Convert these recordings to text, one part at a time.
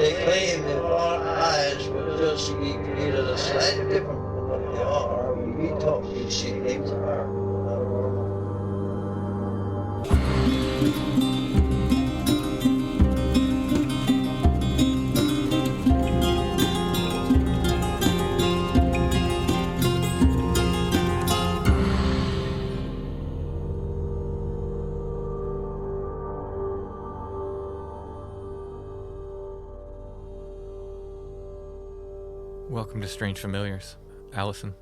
They claim that our eyes will just be created a slightly different from what they are. We talk, we see things that are normal. Welcome to Strange Familiars. Allison.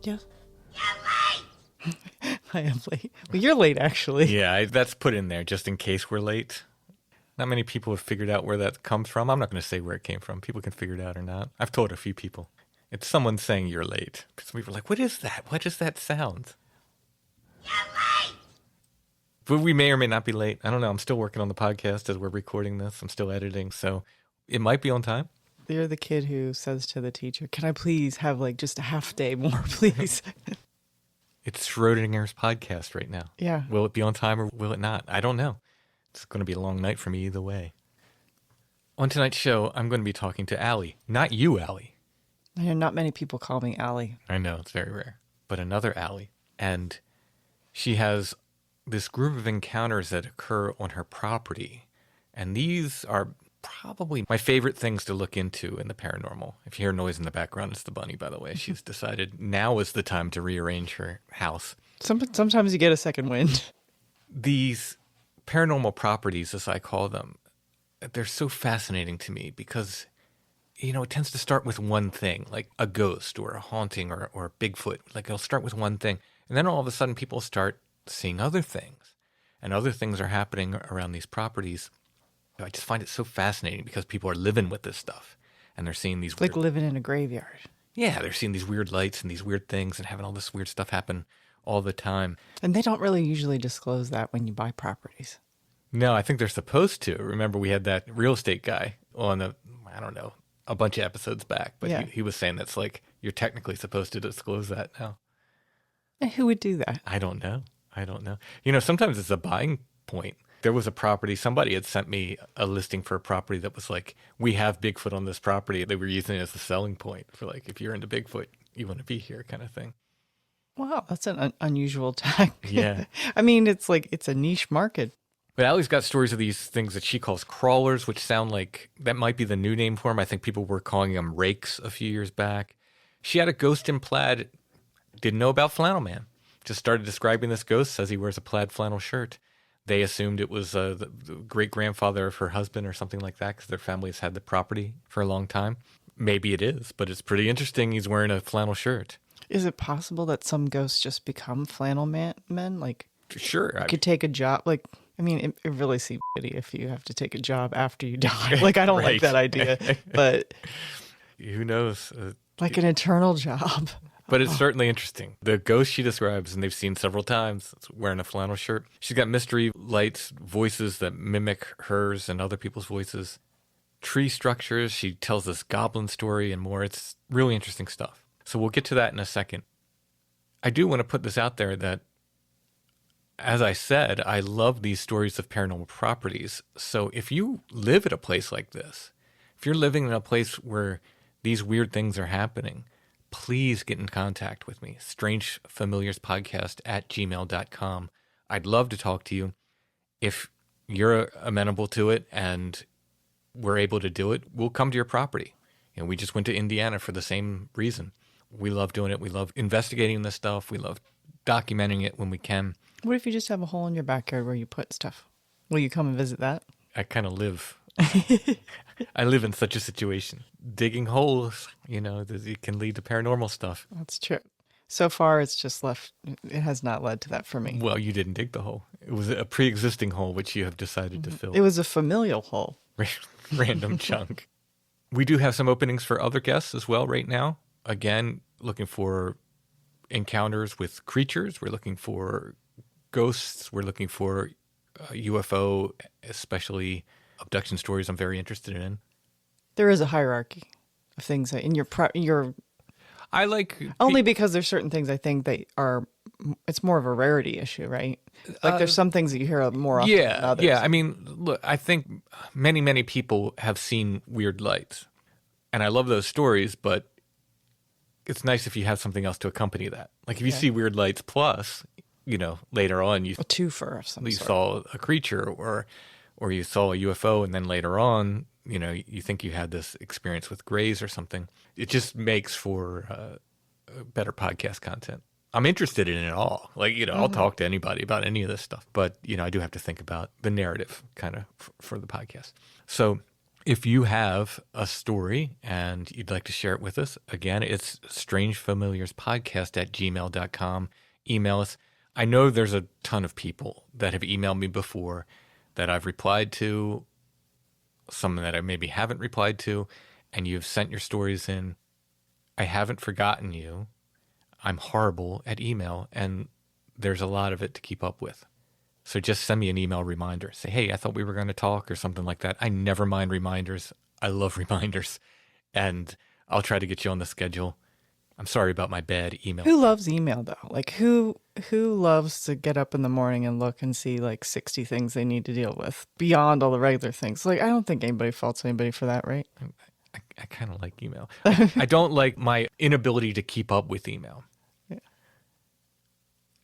Yes. You're late! I am late. Well, you're late, actually. Yeah, that's put in there just in case we're late. Not many people have figured out where that comes from. I'm not going to say where it came from. People can figure it out or not. I've told a few people. It's someone saying you're late. Because we were like, what is that? What does that sound? You're late! But we may or may not be late. I don't know. I'm still working on the podcast as we're recording this. I'm still editing, so it might be on time. You're the kid who says to the teacher, can I please have like just a half day more, please? It's Schrodinger's podcast right now. Yeah. Will it be on time or will it not? I don't know. It's going to be a long night for me either way. On tonight's show, I'm going to be talking to Allie. Not you, Allie. I know not many people call me Allie. I know, it's very rare. But another Allie. And she has this group of encounters that occur on her property. And these are probably my favorite things to look into in the paranormal. If you hear noise in the background, it's the bunny, by the way. She's decided now is the time to rearrange her house. Sometimes you get a second wind. These paranormal properties, as I call them, they're so fascinating to me because, you know, it tends to start with one thing, like a ghost or a haunting or a Bigfoot. Like it'll start with one thing. And then all of a sudden people start seeing other things. And other things are happening around these properties. I just find it so fascinating because people are living with this stuff and they're seeing these like living in a graveyard. Yeah, they're seeing these weird lights and these weird things and having all this weird stuff happen all the time. And they don't really usually disclose that when you buy properties. No, I think they're supposed to. Remember, we had that real estate guy on a bunch of episodes back, but yeah. he was saying that's like, you're technically supposed to disclose that now. And who would do that? I don't know. You know, sometimes it's a buying point. There was a property, somebody had sent me a listing for a property that was like, we have Bigfoot on this property. They were using it as the selling point for like, if you're into Bigfoot, you want to be here kind of thing. Wow, that's an unusual tag. Yeah. I mean, it's like, it's a niche market. But Allie's got stories of these things that she calls crawlers, which sound like that might be the new name for them. I think people were calling them rakes a few years back. She had a ghost in plaid, didn't know about Flannel Man. Just started describing this ghost, says he wears a plaid flannel shirt. They assumed it was the great-grandfather of her husband or something like that because their families had the property for a long time. Maybe it is, but it's pretty interesting he's wearing a flannel shirt. Is it possible that some ghosts just become flannel men? Like, sure. You could take a job. Like, I mean, it really seems shitty if you have to take a job after you die. Like, I don't like that idea, but... Who knows? Like an eternal job. But it's certainly interesting. The ghost she describes, and they've seen several times, it's wearing a flannel shirt. She's got mystery lights, voices that mimic hers and other people's voices, tree structures. She tells this goblin story and more. It's really interesting stuff. So we'll get to that in a second. I do want to put this out there that, as I said, I love these stories of paranormal properties. So if you live at a place like this, if you're living in a place where these weird things are happening, please get in contact with me. strangefamiliarspodcast@gmail.com. I'd love to talk to you. If you're amenable to it and we're able to do it, we'll come to your property. You know, we just went to Indiana for the same reason. We love doing it. We love investigating this stuff. We love documenting it when we can. What if you just have a hole in your backyard where you put stuff? Will you come and visit that? I kind of live. I live in such a situation. Digging holes, you know, it can lead to paranormal stuff. That's true. So far, it's just left. It has not led to that for me. Well, you didn't dig the hole. It was a pre-existing hole, which you have decided to fill. It was a familial hole. Random chunk. We do have some openings for other guests as well right now. Again, looking for encounters with creatures. We're looking for ghosts. We're looking for UFO, especially abduction stories I'm very interested in. There is a hierarchy of things in your I like only because there's certain things I think they are it's more of a rarity issue, right? Like there's some things that you hear of more often than others. Yeah. I mean, look, I think many people have seen weird lights, and I love those stories, but it's nice if you have something else to accompany that. Like if you see weird lights plus, later on a twofer of some you sort. saw a creature or you saw a UFO, and then later on, you think you had this experience with grays or something. It just makes for better podcast content. I'm interested in it all. Like, I'll talk to anybody about any of this stuff, but I do have to think about the narrative kind of for the podcast. So if you have a story and you'd like to share it with us, again, it's strangefamiliarspodcast@gmail.com. Email us. I know there's a ton of people that have emailed me before that I've replied to, some that I maybe haven't replied to, and you've sent your stories in. I haven't forgotten you. I'm horrible at email, and there's a lot of it to keep up with. So just send me an email reminder. Say, hey, I thought we were going to talk or something like that. I never mind reminders. I love reminders. And I'll try to get you on the schedule. I'm sorry about my bad email. Who loves email, though? Like, who loves to get up in the morning and look and see, like, 60 things they need to deal with beyond all the regular things? Like, I don't think anybody faults anybody for that, right? I kind of like email. I don't like my inability to keep up with email. Yeah.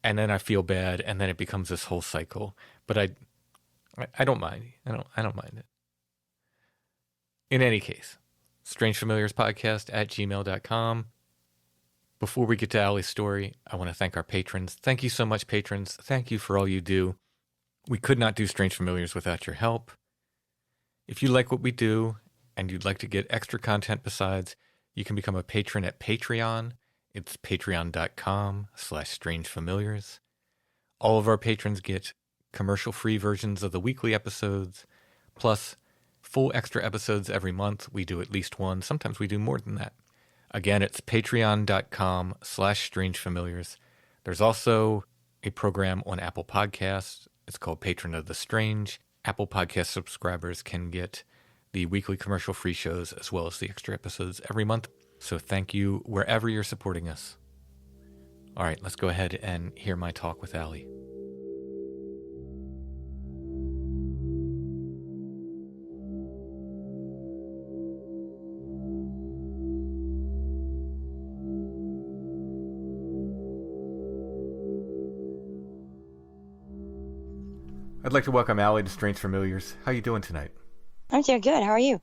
And then I feel bad, and then it becomes this whole cycle. But I don't mind. I don't mind it. In any case, strangefamiliarspodcast@gmail.com. Before we get to Allie's story, I want to thank our patrons. Thank you so much, patrons. Thank you for all you do. We could not do Strange Familiars without your help. If you like what we do and you'd like to get extra content besides, you can become a patron at Patreon. It's patreon.com/strangefamiliars. All of our patrons get commercial-free versions of the weekly episodes, plus full extra episodes every month. We do at least one. Sometimes we do more than that. Again, it's patreon.com/strangefamiliars. There's also a program on Apple Podcasts. It's called Patron of the Strange. Apple Podcast subscribers can get the weekly commercial-free shows as well as the extra episodes every month. So thank you wherever you're supporting us. All right, let's go ahead and hear my talk with Allie. I'd like to welcome Allie to Strange Familiars. How you doing tonight? I'm doing good. How are you?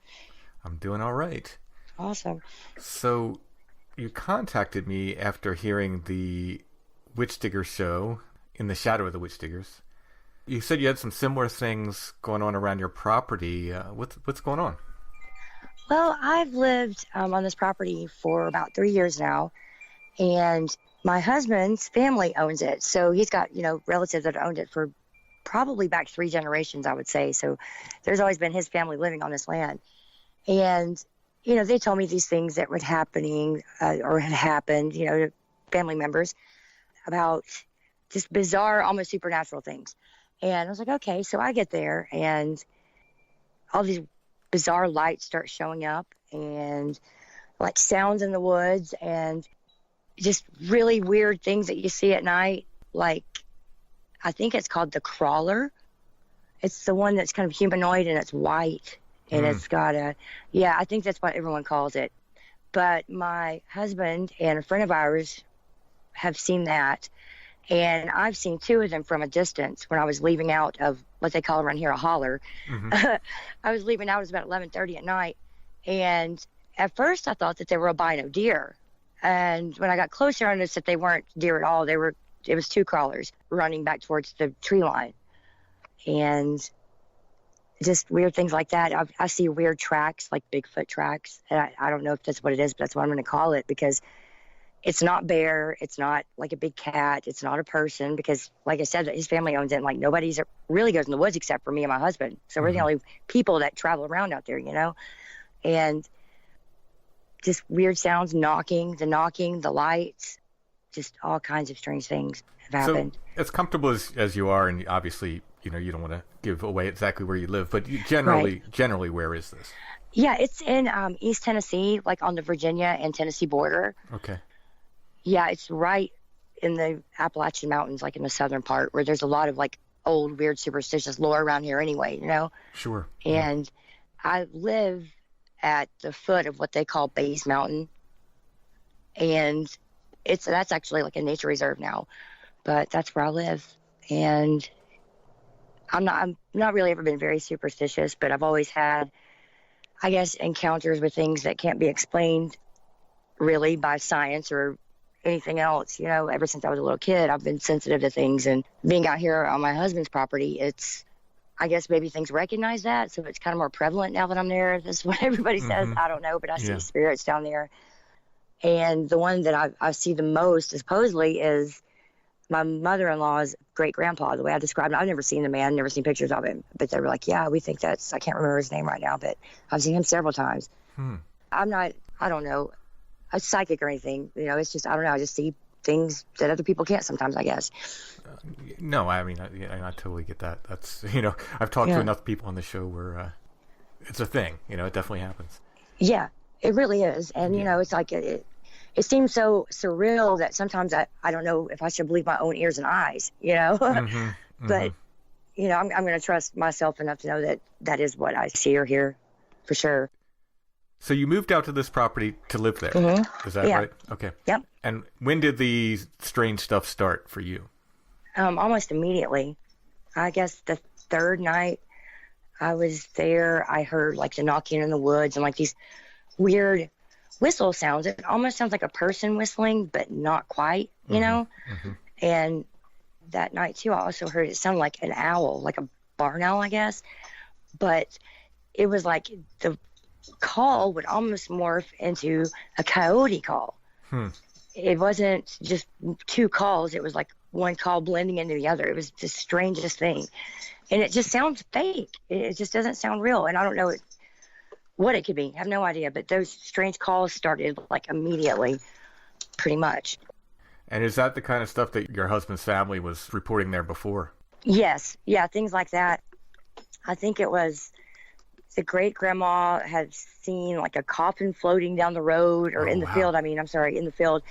I'm doing all right. Awesome. So you contacted me after hearing the Witch Digger show, In the Shadow of the Witch Diggers. You said you had some similar things going on around your property. What's going on? Well, I've lived on this property for about 3 years now, and my husband's family owns it. So he's got, relatives that owned it for probably back 3 generations, I would say. So there's always been his family living on this land. And, they told me these things that were happening or had happened, to family members about just bizarre, almost supernatural things. And I was like, okay. So I get there and all these bizarre lights start showing up and like sounds in the woods and just really weird things that you see at night. Like, I think it's called the crawler. It's the one that's kind of humanoid and it's white and it's got I think that's what everyone calls it. But my husband and a friend of ours have seen that. And I've seen 2 of them from a distance when I was leaving out of what they call around here a holler. Mm-hmm. I was leaving out, it was about 11:30 at night. And at first I thought that they were albino deer. And when I got closer, I noticed that they weren't deer at all. It was 2 crawlers running back towards the tree line. And just weird things like that. I see weird tracks, like Bigfoot tracks. And I don't know if that's what it is, but that's what I'm going to call it because it's not bear. It's not like a big cat. It's not a person because, like I said, his family owns it. And, like, nobody really goes in the woods except for me and my husband. So we're the only people that travel around out there, And just weird sounds, the lights, just all kinds of strange things have happened. So as comfortable as you are, and obviously, you don't want to give away exactly where you live, but generally, where is this? Yeah, it's in East Tennessee, like on the Virginia and Tennessee border. Okay. Yeah, it's right in the Appalachian Mountains, like in the southern part, where there's a lot of like old, weird, superstitious lore around here anyway, you know? Sure. And I live at the foot of what they call Bays Mountain. And that's actually like a nature reserve now, but that's where I live. And I'm not really ever been very superstitious, but I've always had, I guess, encounters with things that can't be explained really by science or anything else. You know, ever since I was a little kid, I've been sensitive to things, and being out here on my husband's property, I guess maybe things recognize that. So it's kind of more prevalent now that I'm there. That's what everybody says. I don't know, but I see spirits down there. And the one that I see the most supposedly is my mother-in-law's great-grandpa. The way I described it, I've never seen the man, never seen pictures of him, but they were like, yeah, we think I can't remember his name right now, but I've seen him several times. I'm not, I don't know, a psychic or anything. You know, it's just, I don't know, I just see things that other people can't sometimes, I guess. No, I mean, I totally get that. That's, you know, I've talked to enough people on the show where it's a thing, you know, it definitely happens. Yeah, it really is. And, you know, it's like, it seems so surreal that sometimes I don't know if I should believe my own ears and eyes, you know? But, you know, I'm going to trust myself enough to know that is what I see or hear for sure. So you moved out to this property to live there. Is that right? Okay. Yep. And when did the strange stuff start for you? Almost immediately. I guess the third night I was there, I heard like the knocking in the woods and like these weird whistle sounds. It almost sounds like a person whistling, but not quite, you know? And that night too, I also heard it sound like an owl, like a barn owl, I guess. But it was like the call would almost morph into a coyote call. It wasn't just two calls. It was like one call blending into the other. It was the strangest thing. And it just sounds fake. It just doesn't sound real. And I don't know what it could be. I have no idea. But those strange calls started like immediately, pretty much. And is that the kind of stuff that your husband's family was reporting there before? Yes. Yeah, things like that. I think it was the great-grandma had seen like a coffin floating down the road or in the field. I mean, I'm sorry, in the field.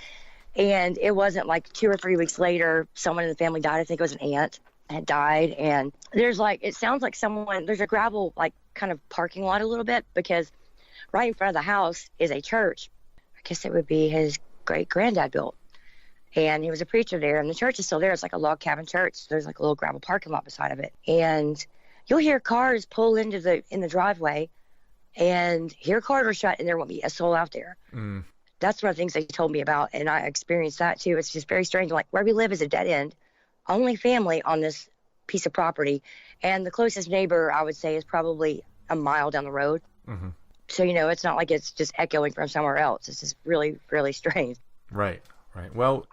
And it wasn't like 2 or 3 weeks later, someone in the family died. I think it was an aunt had died. And there's like, it sounds like there's a gravel, like kind of parking lot a little bit, because right in front of the house is a church. I guess it would be his great-granddad built. And he was a preacher there, and the church is still there. It's like a log cabin church. There's like a little gravel parking lot beside of it. And you'll hear cars pull in the driveway and hear car doors shut, and there won't be a soul out there. That's one of the things they told me about, and I experienced that too. It's just very strange. Like, where we live is a dead end, only family on this piece of property, and the closest neighbor, I would say, is probably a mile down the road. So, you know, it's not like it's just echoing from somewhere else. It's just really, really strange. Right. Well,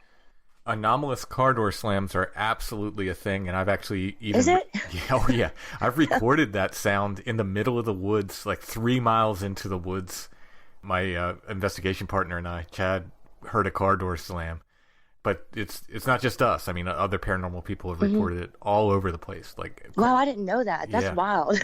anomalous car door slams are absolutely a thing, and I've actually even... Is it? Yeah. I've recorded that sound in the middle of the woods, like 3 miles into the woods. My investigation partner and I, Chad, heard a car door slam. But it's not just us. I mean, other paranormal people have reported it all over the place. Like, wow, I didn't know that. That's wild.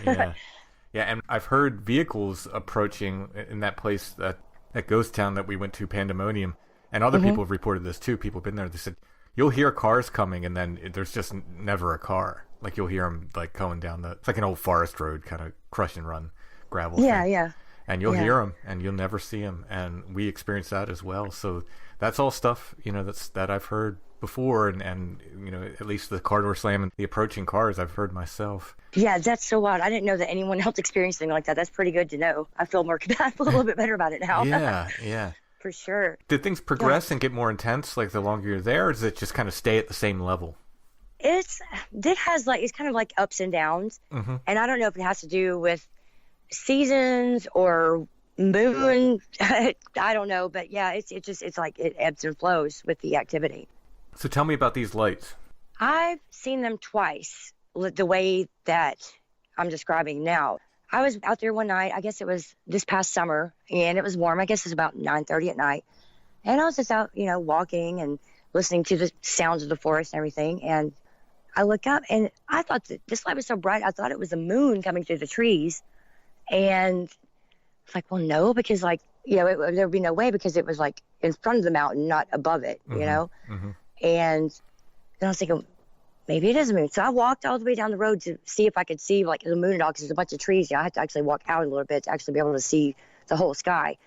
Yeah, and I've heard vehicles approaching in that place, that ghost town that we went to, Pandemonium. And other people have reported this too. People have been there. They said, you'll hear cars coming, and then there's just never a car. Like, you'll hear them like going down it's like an old forest road, kind of crush and run gravel thing. Yeah. And you'll hear them, and you'll never see them. And we experienced that as well. So that's all stuff, you know, that I've heard before. And you know, at least the car door slam and the approaching cars, I've heard myself. Yeah, that's so wild. I didn't know that anyone else experienced anything like that. That's pretty good to know. I feel a little bit better about it now. Yeah. For sure. Did things progress and get more intense, like, the longer you're there, or does it just kind of stay at the same level? It's kind of like ups and downs. And I don't know if it has to do with seasons or moon. I don't know, but yeah, it's like it ebbs and flows with the activity. So tell me about these lights. I've seen them twice, the way that I'm describing now. I was out there one night, I guess it was this past summer, and it was warm. I guess it was about 9:30 at night. And I was just out, you know, walking and listening to the sounds of the forest and everything. And I look up, and I thought that this light was so bright, I thought it was the moon coming through the trees. And it's like, well, no, because, like, you know, there would be no way, because it was like in front of the mountain, not above it, you know? And then I was thinking, maybe it is a moon. So I walked all the way down the road to see if I could see like the moon at all, because there's a bunch of trees. I had to actually walk out a little bit to actually be able to see the whole sky.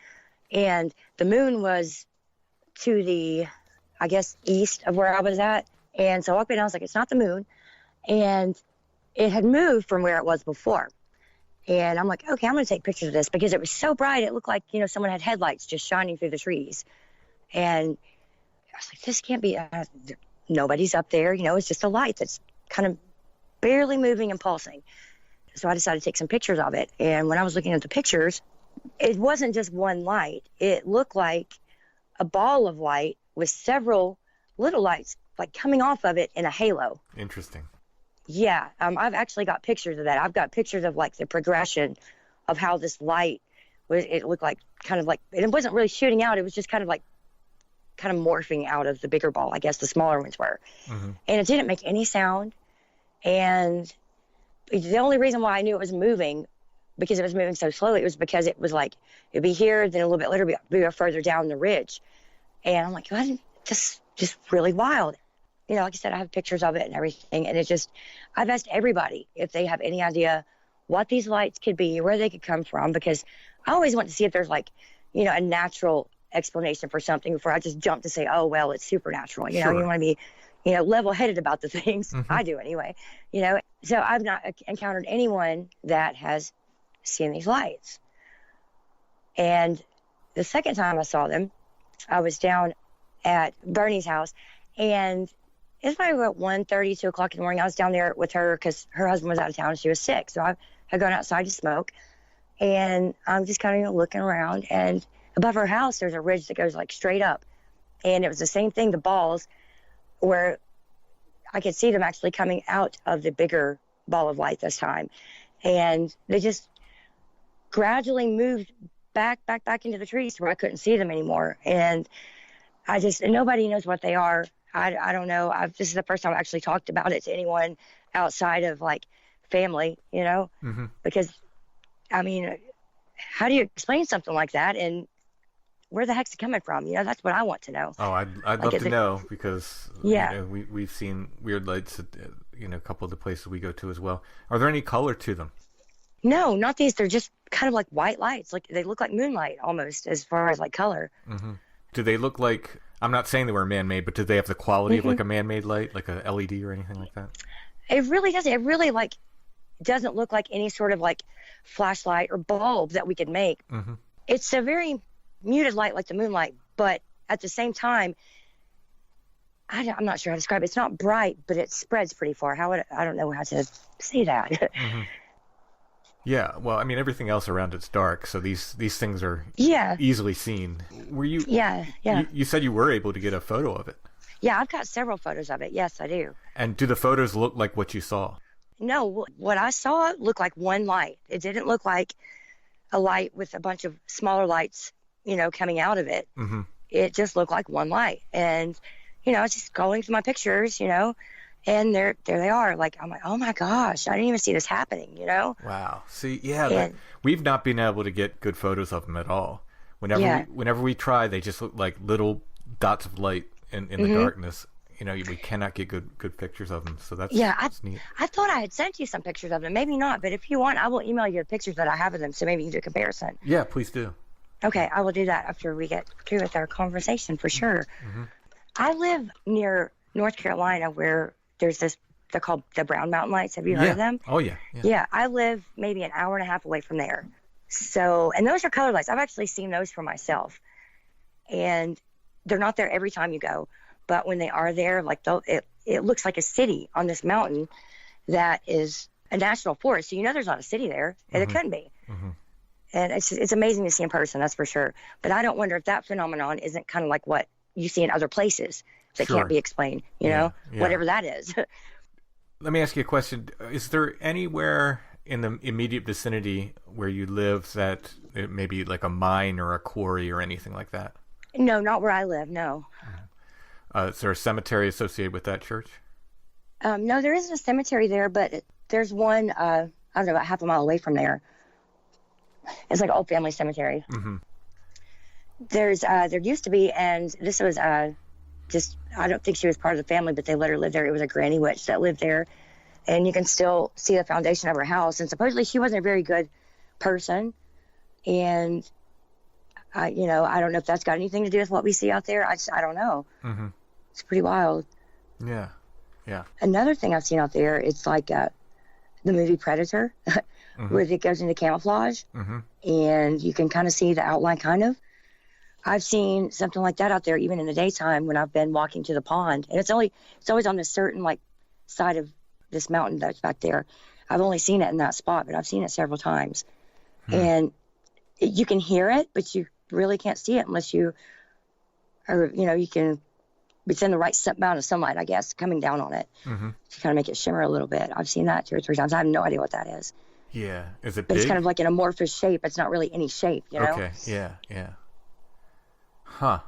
And the moon was to the, I guess, east of where I was at. And so I walked by down, I was like, it's not the moon. And it had moved from where it was before. And I'm like, okay, I'm going to take pictures of this, because it was so bright. It looked like, someone had headlights just shining through the trees. And I was like, this can't be, nobody's up there. It's just a light that's kind of barely moving and pulsing. So I decided to take some pictures of it. And when I was looking at the pictures, it wasn't just one light. It looked like a ball of light with several little lights like coming off of it in a halo. Interesting. Yeah, I've actually got pictures of that. I've got pictures of like the progression of how this light was. It looked like kind of like, and it wasn't really shooting out. It was just kind of morphing out of the bigger ball. I guess the smaller ones were. Mm-hmm. And it didn't make any sound. And the only reason why I knew it was moving, because it was moving so slowly, it was because it was like, it'd be here, then a little bit later, be further down the ridge. And I'm like, God, just really wild. Like I said, I have pictures of it and everything. And I've asked everybody if they have any idea what these lights could be, where they could come from, because I always want to see if there's like, a natural explanation for something before I just jump to say, oh, well, it's supernatural. Sure. You want to be, level-headed about the things. Mm-hmm. I do anyway, So I've not encountered anyone that has seen these lights. And the second time I saw them, I was down at Bernie's house, and it's probably about 1:30, 2 o'clock in the morning. I was down there with her because her husband was out of town and she was sick. So I had gone outside to smoke, and I'm just kind of looking around, and above her house, there's a ridge that goes like straight up. And it was the same thing, the balls, where I could see them actually coming out of the bigger ball of light this time. And they just gradually moved back into the trees where I couldn't see them anymore. And nobody knows what they are. I don't know. This is the first time I've actually talked about it to anyone outside of like family, Mm-hmm. Because, I mean, how do you explain something like that? And where the heck's it coming from? That's what I want to know. Oh, I'd love to know, because yeah, we've seen weird lights at a couple of the places we go to as well. Are there any color to them? No, not these. They're just kind of like white lights. Like they look like moonlight almost, as far as like color. Mm-hmm. Do they look like? I'm not saying they were man-made, but do they have the quality of like a man-made light, like a LED or anything like that? It really does. It really doesn't look like any sort of like flashlight or bulb that we could make. Mm-hmm. It's a very muted light like the moonlight, but at the same time, I'm not sure how to describe it. It's not bright, but it spreads pretty far. I don't know how to say that. Mm-hmm. Yeah, well, I mean, everything else around it's dark, so these things are easily seen. Were you? Yeah. You said you were able to get a photo of it. Yeah, I've got several photos of it. Yes, I do. And do the photos look like what you saw? No, what I saw looked like one light. It didn't look like a light with a bunch of smaller lights, coming out of it. Mm-hmm. It just looked like one light. And, I was just going through my pictures, and there they are. Like, I'm like, oh my gosh, I didn't even see this happening, Wow. See, we've not been able to get good photos of them at all. Whenever we try, they just look like little dots of light in the darkness. We cannot get good pictures of them. So that's neat. I thought I had sent you some pictures of them. Maybe not, but if you want, I will email you the pictures that I have of them, so maybe you can do a comparison. Yeah, please do. Okay, I will do that after we get through with our conversation for sure. Mm-hmm. I live near North Carolina, where there's they're called the Brown Mountain Lights. Have you heard of them? Oh, yeah. Yeah, I live maybe an hour and a half away from there. So, and those are color lights. I've actually seen those for myself. And they're not there every time you go. But when they are there, like it looks like a city on this mountain that is a national forest. So there's not a city there, and there couldn't be. Mm-hmm. And it's amazing to see in person, that's for sure. But I don't wonder if that phenomenon isn't kind of like what you see in other places that can't be explained, whatever that is. Let me ask you a question. Is there anywhere in the immediate vicinity where you live that it may be like a mine or a quarry or anything like that? No, not where I live, no. Is there a cemetery associated with that church? No, there isn't a cemetery there, but there's one, I don't know, about half a mile away from there. It's like an old family cemetery. Mm-hmm. There used to be, and this was I don't think she was part of the family, but they let her live there. It was a granny witch that lived there. And you can still see the foundation of her house. And supposedly she wasn't a very good person. And, I don't know if that's got anything to do with what we see out there. I don't know. Mm-hmm. It's pretty wild. Yeah. Yeah. Another thing I've seen out there, it's like the movie Predator, Mm-hmm. where it goes into camouflage. Mm-hmm. And you can kind of see the outline kind of. I've seen something like that out there even in the daytime when I've been walking to the pond. And it's always on this certain like side of this mountain that's back there. I've only seen it in that spot, but I've seen it several times. And you can hear it, but you really can't see it unless you are, you can, it's in the right amount of sunlight, I guess, coming down on it Mm-hmm. to kind of make it shimmer a little bit. I've seen that 2 or 3 times. I have no idea what that is. Yeah. Is it But big? it's kind of like an amorphous shape. It's not really any shape, Okay. Yeah. Yeah. Huh.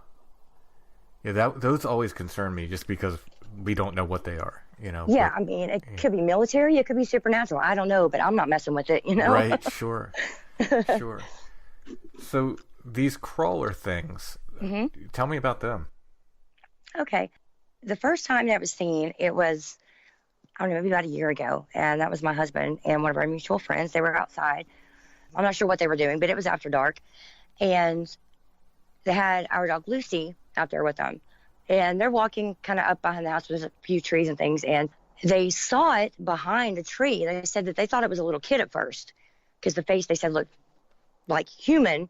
Yeah. Those always concern me just because we don't know what they are, Yeah, but- I mean, it could be military, it could be supernatural. I don't know, but I'm not messing with it, Right. Sure. Sure. So these crawler things, tell me about them. Okay. The first time that was seen, it was, I don't know, maybe about a year ago. And that was my husband and one of our mutual friends. They were outside. I'm not sure what they were doing, but it was after dark. And they had our dog Lucy out there with them. And they're walking kind of up behind the house. There's a few trees and things. And they saw it behind a tree. They said that they thought it was a little kid at first because the face, they said, looked like human,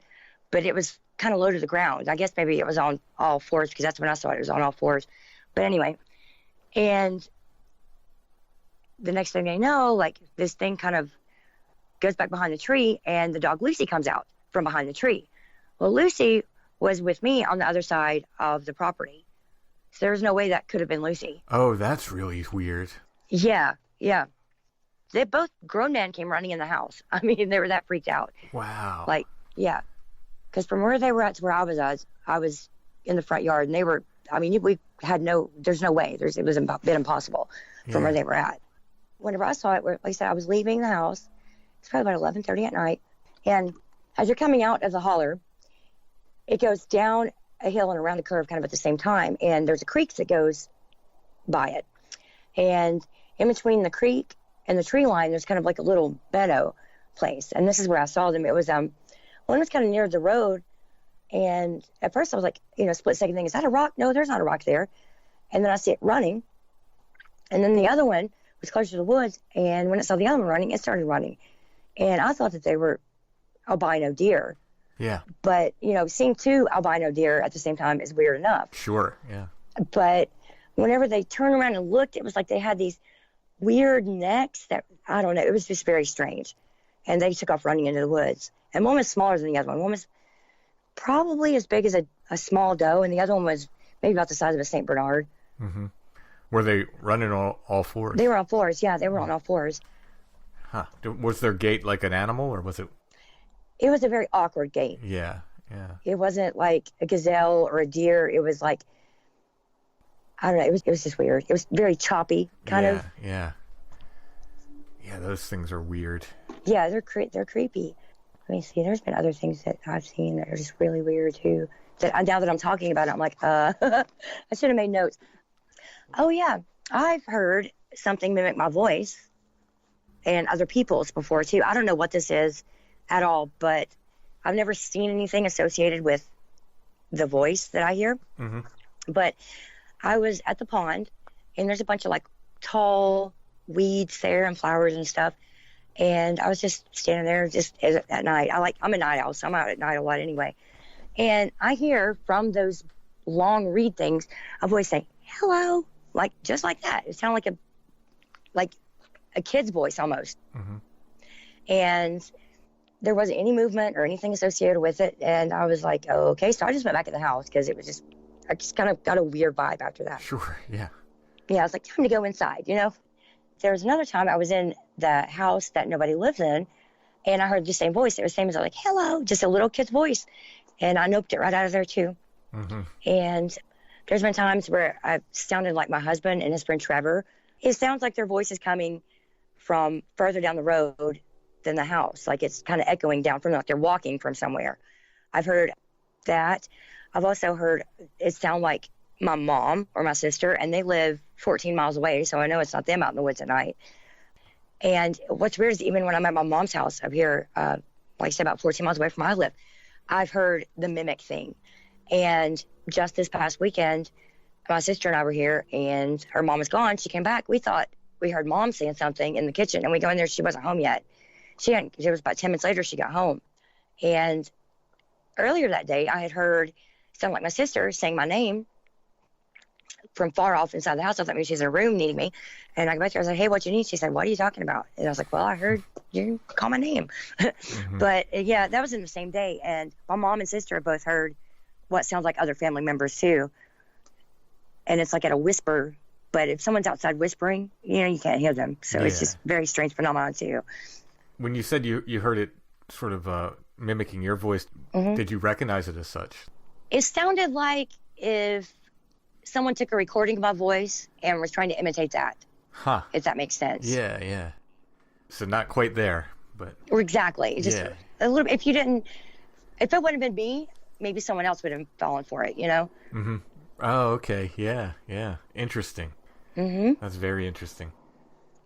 but it was kind of low to the ground. I guess maybe it was on all fours because that's when I saw it. It was on all fours. But anyway, and the next thing they know, like this thing kind of goes back behind the tree and the dog Lucy comes out from behind the tree. Well, Lucy was with me on the other side of the property. So there's no way that could have been Lucy. Oh, that's really weird. Yeah. They both grown men came running in the house. I mean, they were that freaked out. Wow. Like, yeah. Because from where they were at to where I was in the front yard, and they were, I mean, we had there's no way. It was been impossible from where they were at. Whenever I saw it, like I said, I was leaving the house. It's probably about 11:30 at night. And as you're coming out of the holler, it goes down a hill and around the curve kind of at the same time. And there's a creek that goes by it. And in between the creek and the tree line, there's kind of like a little meadow place. And this is where I saw them. It was, one was kind of near the road. And at first I was like, split second thing, is that a rock? No, there's not a rock there. And then I see it running. And then the other one was closer to the woods. And when it saw the other one running, it started running. And I thought that they were albino deer. Yeah. But, seeing 2 albino deer at the same time is weird enough. Sure. Yeah. But whenever they turned around and looked, it was like they had these weird necks that, I don't know, it was just very strange. And they took off running into the woods. And one was smaller than the other one. One was probably as big as a small doe, and the other one was maybe about the size of a St. Bernard. Mm-hmm. Were they running on all fours? They were on fours, yeah, they were on all fours. Huh. Was their gait like an animal, or was it? It was a very awkward gait. Yeah, yeah. It wasn't like a gazelle or a deer. It was like, I don't know, it was just weird. It was very choppy, kind of. Yeah. Yeah, those things are weird. Yeah, they're creepy. Let me see. There's been other things that I've seen that are just really weird too. Now that I'm talking about it, I'm like, I should have made notes. Oh yeah, I've heard something mimic my voice and other people's before too. I don't know what this is at all, but I've never seen anything associated with the voice that I hear. Mm-hmm. But I was at the pond, and there's a bunch of like tall weeds there and flowers and stuff. And I was just standing there just at night. I'm a night owl, so I'm out at night a lot anyway. And I hear from those long reed things a voice say, hello, like just like that. It sounded like a kid's voice almost. Mm-hmm. And there wasn't any movement or anything associated with it. And I was like, oh, okay. So I just went back in the house because I just kind of got a weird vibe after that. Sure, yeah. Yeah, I was like, time to go inside, There was another time I was in the house that nobody lives in, and I heard the same voice. It was the same as like, hello, just a little kid's voice. And I noped it right out of there too. Mm-hmm. And there's been times where I've sounded like my husband and his friend Trevor. It sounds like their voice is coming from further down the road than the house. Like it's kind of echoing down from, like they're walking from somewhere. I've heard that. I've also heard it sound like my mom or my sister, and they live 14 miles away, so I know it's not them out in the woods at night. And what's weird is even when I'm at my mom's house up here, like I said, about 14 miles away from where I live, I've heard the mimic thing. And just this past weekend, my sister and I were here, and her mom was gone. She came back. We thought we heard mom saying something in the kitchen, and we go in there. She wasn't home yet. It was about 10 minutes later she got home. And earlier that day, I had heard sound like my sister saying my name from far off inside the house. I thought maybe she's in a room needing me. And I go back there. I was like, hey, what you need? She said, what are you talking about? And I was like, well, I heard you call my name. But yeah, that was in the same day. And my mom and sister both heard what sounds like other family members too. And it's like at a whisper. But if someone's outside whispering, you can't hear them. So it's just very strange phenomenon too. When you said you heard it sort of mimicking your voice, did you recognize it as such? It sounded like if someone took a recording of my voice and was trying to imitate that. Huh. If that makes sense. Yeah, yeah. So not quite there, but... Exactly. Just a little bit. If it wouldn't have been me, maybe someone else would have fallen for it, Mm-hmm. Oh, okay. Yeah, yeah. Interesting. Mm-hmm. That's very interesting.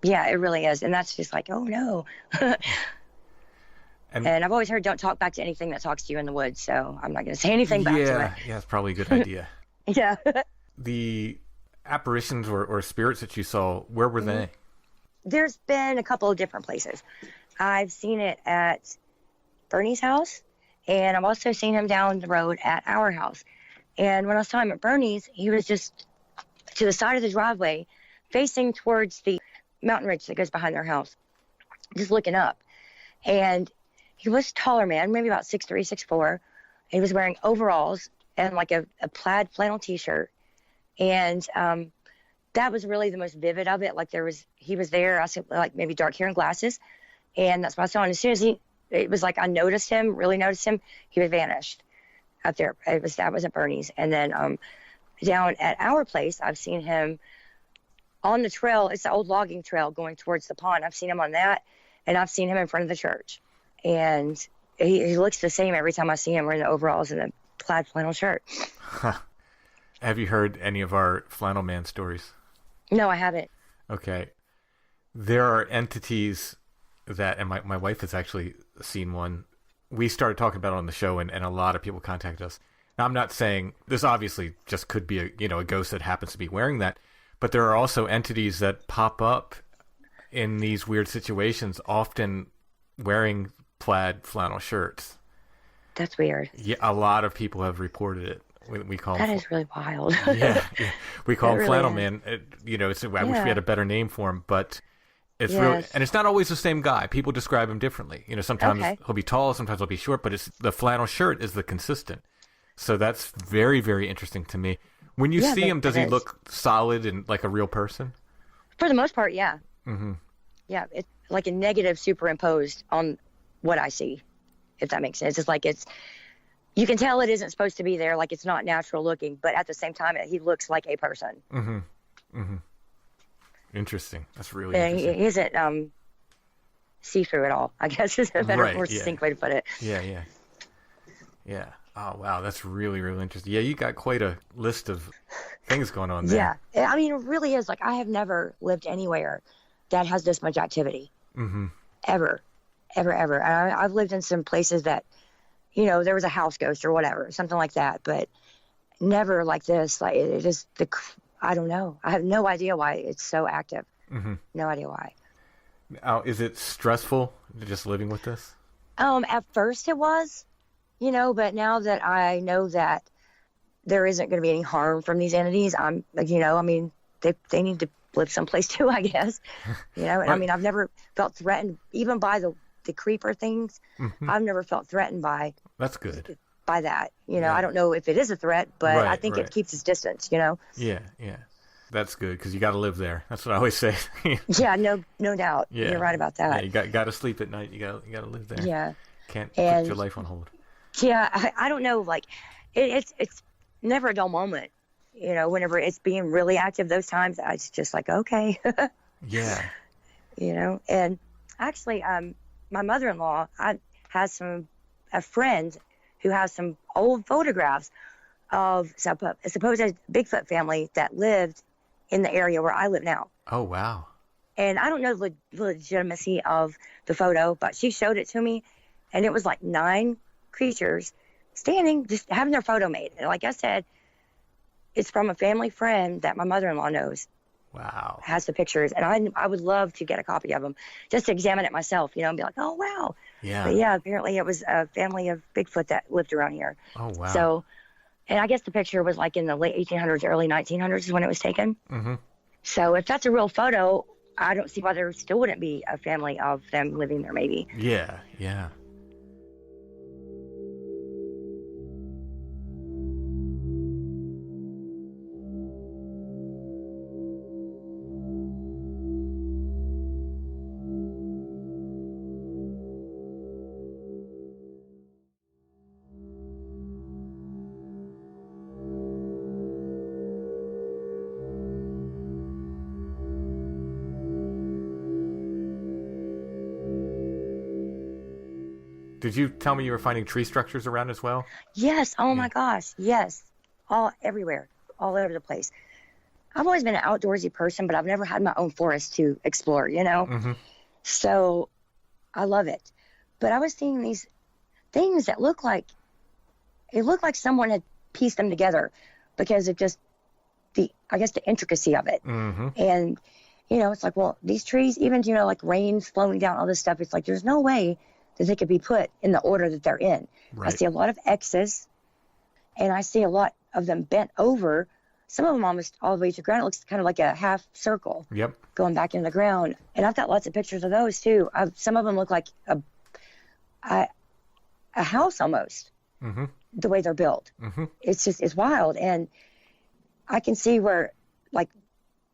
Yeah, it really is. And that's just like, oh, no. And I've always heard don't talk back to anything that talks to you in the woods, so I'm not going to say anything back to it. Yeah, it's probably a good idea. Yeah. The apparitions or spirits that you saw, where were they? There's been a couple of different places. I've seen it at Bernie's house, and I've also seen him down the road at our house. And when I saw him at Bernie's, he was just to the side of the driveway, facing towards the mountain ridge that goes behind their house, just looking up. And he was a taller man, maybe about 6'3", 6'4". He was wearing overalls and like a plaid flannel T-shirt. And that was really the most vivid of it. Like he was there. I said like maybe dark hair and glasses. And that's what I saw. And as soon as it was like I really noticed him, he was vanished up there. That was at Bernie's. And then down at our place, I've seen him on the trail. It's the old logging trail going towards the pond. I've seen him on that. And I've seen him in front of the church. And he looks the same every time I see him wearing the overalls and the plaid flannel shirt. Huh. Have you heard any of our flannel man stories? No, I haven't. Okay. There are entities that, and my wife has actually seen one. We started talking about it on the show, and a lot of people contacted us. Now, I'm not saying this obviously just could be a ghost that happens to be wearing that, but there are also entities that pop up in these weird situations, often wearing plaid flannel shirts. That's weird. Yeah, a lot of people have reported it. We call that them, is really wild. yeah, we call him really flannel is. man. I wish we had a better name for him, but it's Yes. really, and it's not always the same guy. People describe him differently. Sometimes he'll be tall, sometimes he'll be short, but it's the flannel shirt is the consistent. So that's very, very interesting to me. When you see him, does he look solid and like a real person? For the most part, yeah. Mm-hmm. Yeah, it's like a negative superimposed on what I see, if that makes sense. It's like you can tell it isn't supposed to be there, like it's not natural looking, but at the same time, he looks like a person. Mm-hmm. Mm-hmm. Interesting. That's really and interesting. He isn't see-through at all, I guess is a better, more succinct way to put it. Yeah, yeah. Yeah. Oh, wow. That's really, really interesting. Yeah, you got quite a list of things going on there. Yeah. I mean, it really is. Like, I have never lived anywhere that has this much activity. Mm-hmm. Ever. And I've lived in some places that, there was a house ghost or whatever, something like that, but never like this. Like, it is I don't know. I have no idea why it's so active. Mm-hmm. No idea why. Now, is it stressful just living with this? At first it was, but now that I know that there isn't going to be any harm from these entities, I'm like, they need to live someplace too, I guess. And I mean, I've never felt threatened, even by the creeper things. Mm-hmm. I've never felt threatened by. That's good. By that, I don't know if it is a threat, but I think it keeps its distance. Yeah, yeah. That's good because you got to live there. That's what I always say. Yeah, no doubt. Yeah. You're right about that. Yeah, you got to sleep at night. You got to live there. Yeah. Can't put your life on hold. Yeah, I don't know. Like, it's never a dull moment. Whenever it's being really active, those times it's just like okay. Yeah. And actually, my mother-in-law has a friend who has some old photographs of a supposed Bigfoot family that lived in the area where I live now. Oh, wow. And I don't know the legitimacy of the photo, but she showed it to me, and it was like 9 creatures standing, just having their photo made. And like I said, it's from a family friend that my mother-in-law knows. Wow. Has the pictures, and I would love to get a copy of them just to examine it myself, and be like, oh, wow. Yeah. But yeah, apparently it was a family of Bigfoot that lived around here. Oh, wow. So, and I guess the picture was like in the late 1800s, early 1900s is when it was taken. Mm-hmm. So if that's a real photo, I don't see why there still wouldn't be a family of them living there, maybe. Yeah, yeah. Did you tell me you were finding tree structures around as well? Yes. Oh my gosh. Yes. All everywhere, all over the place. I've always been an outdoorsy person, but I've never had my own forest to explore, Mm-hmm. So I love it. But I was seeing these things that looked like someone had pieced them together because of just the intricacy of it. Mm-hmm. And, it's like, well, these trees, even, like rain flowing down, all this stuff, it's like, there's no way that they could be put in the order that they're in. Right. I see a lot of X's, and I see a lot of them bent over. Some of them almost all the way to the ground. It looks kind of like a half circle. Yep. Going back into the ground. And I've got lots of pictures of those too. Some of them look like a house almost. Mm-hmm. The way they're built. Mm-hmm. It's wild. And I can see where like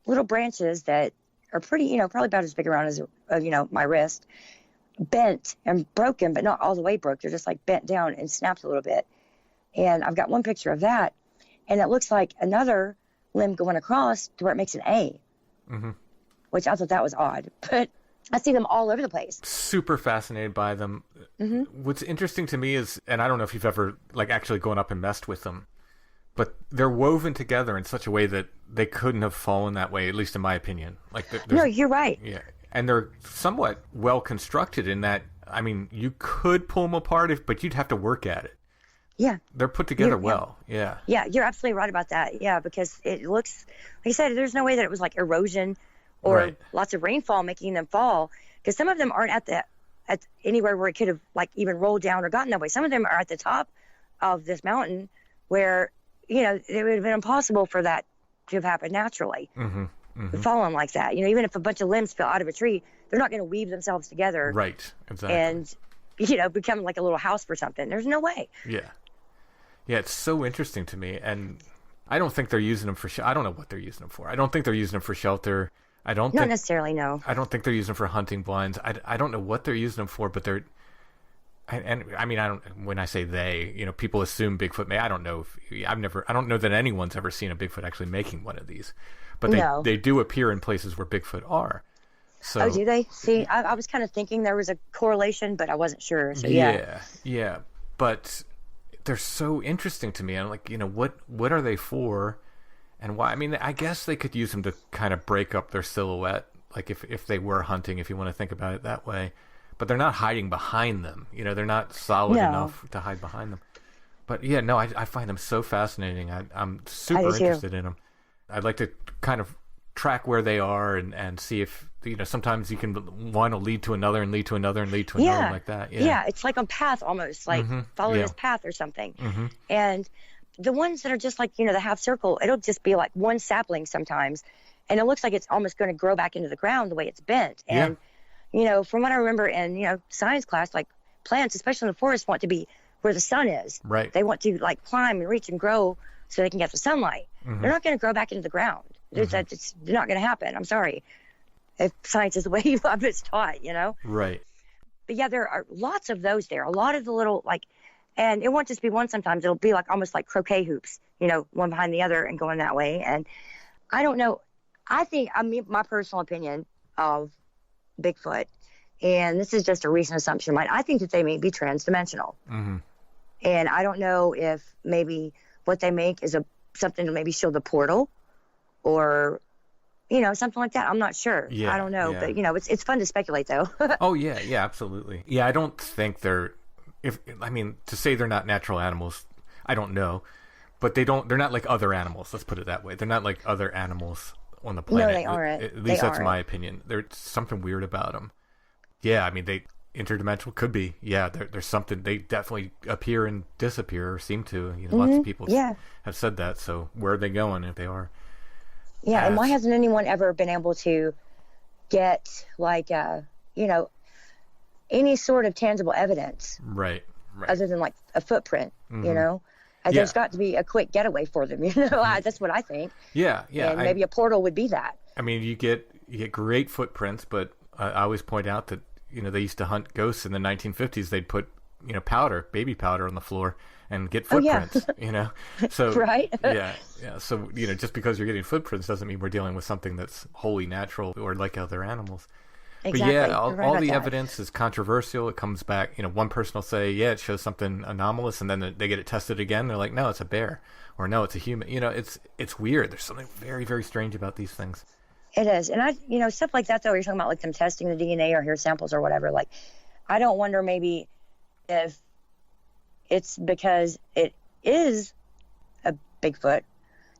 little branches that are pretty, probably about as big around as, my wrist, bent and broken, but not all the way broke. They're just like bent down and snapped a little bit. And I've got one picture of that, and it looks like another limb going across to where it makes an A, Mm-hmm. which I thought that was odd. But I see them all over the place. Super fascinated by them. Mm-hmm. What's interesting to me is, and I don't know if you've ever like actually gone up and messed with them, but they're woven together in such a way that they couldn't have fallen that way, at least in my opinion. Like, No, you're right. Yeah. And they're somewhat well constructed in that, I mean, you could pull them apart, but you'd have to work at it. Yeah. They're put together well. Yeah. Yeah, you're absolutely right about that. Yeah, because it looks, like I said, there's no way that it was like erosion or lots of rainfall making them fall. Because some of them aren't at anywhere where it could have like even rolled down or gotten that way. Some of them are at the top of this mountain where, it would have been impossible for that to have happened naturally. Mm-hmm. Mm-hmm. Falling like that. Even if a bunch of limbs fell out of a tree, they're not going to weave themselves together. Right. Exactly. And, become like a little house for something. There's no way. Yeah. Yeah, it's so interesting to me. And I don't think they're using them for I don't know what they're using them for. I don't think they're using them for shelter. Not necessarily, no. I don't think they're using them for hunting blinds. I don't know what they're using them for, but they're... And I mean, when I say they, people assume Bigfoot may. I don't know I don't know that anyone's ever seen a Bigfoot actually making one of these. But they do appear in places where Bigfoot are. So, oh, do they? See, I was kind of thinking there was a correlation, but I wasn't sure. So, yeah. But they're so interesting to me. I'm like, what are they for, and why? I mean, I guess they could use them to kind of break up their silhouette, like if they were hunting, if you want to think about it that way. But they're not hiding behind them. They're not solid enough to hide behind them. But yeah, no, I find them so fascinating. I'm super interested in them. I'd like to kind of track where they are and see if, sometimes you can one will lead to another and lead to another and lead to another like that. Yeah, it's like on path almost, like follow this path or something. Mm-hmm. And the ones that are just like, the half circle, it'll just be like one sapling sometimes. And it looks like it's almost going to grow back into the ground the way it's bent. And, from what I remember in, science class, like plants, especially in the forest, want to be where the sun is. Right. They want to like climb and reach and grow so they can get the sunlight. Mm-hmm. They're not going to grow back into the ground. It's not going to happen. I'm sorry. If science is the way I've been taught, Right. But yeah, there are lots of those there. A lot of the little and it won't just be one sometimes. It'll be like almost like croquet hoops, one behind the other and going that way. And I don't know. My personal opinion of Bigfoot, and this is just a recent assumption of mine, I think that they may be transdimensional. Mm-hmm. And I don't know if maybe what they make is something to maybe show the portal or, something like that. I'm not sure. Yeah, I don't know. yeah. But, it's fun to speculate, though. Oh, yeah, absolutely. Yeah, I don't think to say they're not natural animals, I don't know. But they're not like other animals. Let's put it that way. They're not like other animals on the planet. No, they aren't. At least that's my opinion. There's something weird about them. Yeah, they interdimensional could be. Yeah, there's something. They definitely appear and disappear, or seem to. Lots of people have said that. So where are they going if they are? Yeah, and why hasn't anyone ever been able to get like any sort of tangible evidence? Right. Other than like a footprint, There's got to be a quick getaway for them, That's what I think. Yeah. And maybe a portal would be that. You get great footprints, but I always point out that they used to hunt ghosts in the 1950s. They'd put baby powder on the floor and get footprints. So right. Yeah. So just because you're getting footprints doesn't mean we're dealing with something that's wholly natural or like other animals. Exactly. But yeah, all the that. evidence is controversial. It comes back, one person will say, yeah, it shows something anomalous, and then they get it tested again. They're like, no, it's a bear, or no, it's a human. It's weird. There's something very, very strange about these things. It is. And stuff like that, though, you're talking about like them testing the DNA or hair samples or whatever. Like, I don't wonder maybe if it's because it is a Bigfoot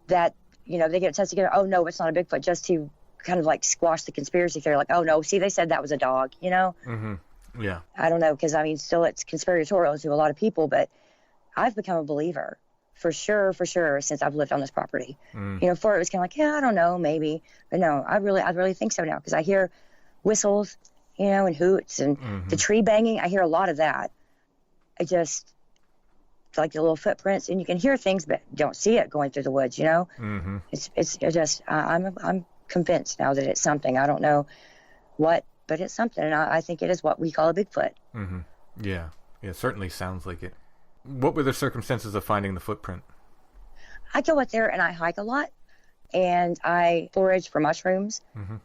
that, they get it tested together. Oh, no, it's not a Bigfoot, just to kind of like squash the conspiracy theory, like, oh no, see, they said that was a dog, Mm-hmm. Yeah. I don't know, because still it's conspiratorial to a lot of people, but I've become a believer for sure since I've lived on this property. Before it was kind of like, yeah, I don't know, maybe, but no, I really think so now, because I hear whistles, and hoots and the tree banging. I hear a lot of that. It's like the little footprints, and you can hear things but don't see it going through the woods. It's just I'm convinced now that it's something. I don't know what, but it's something, and I think it is what we call a Bigfoot. Yeah, it certainly sounds like it. What were the circumstances of finding the footprint? I go out there and I hike a lot, and I forage for mushrooms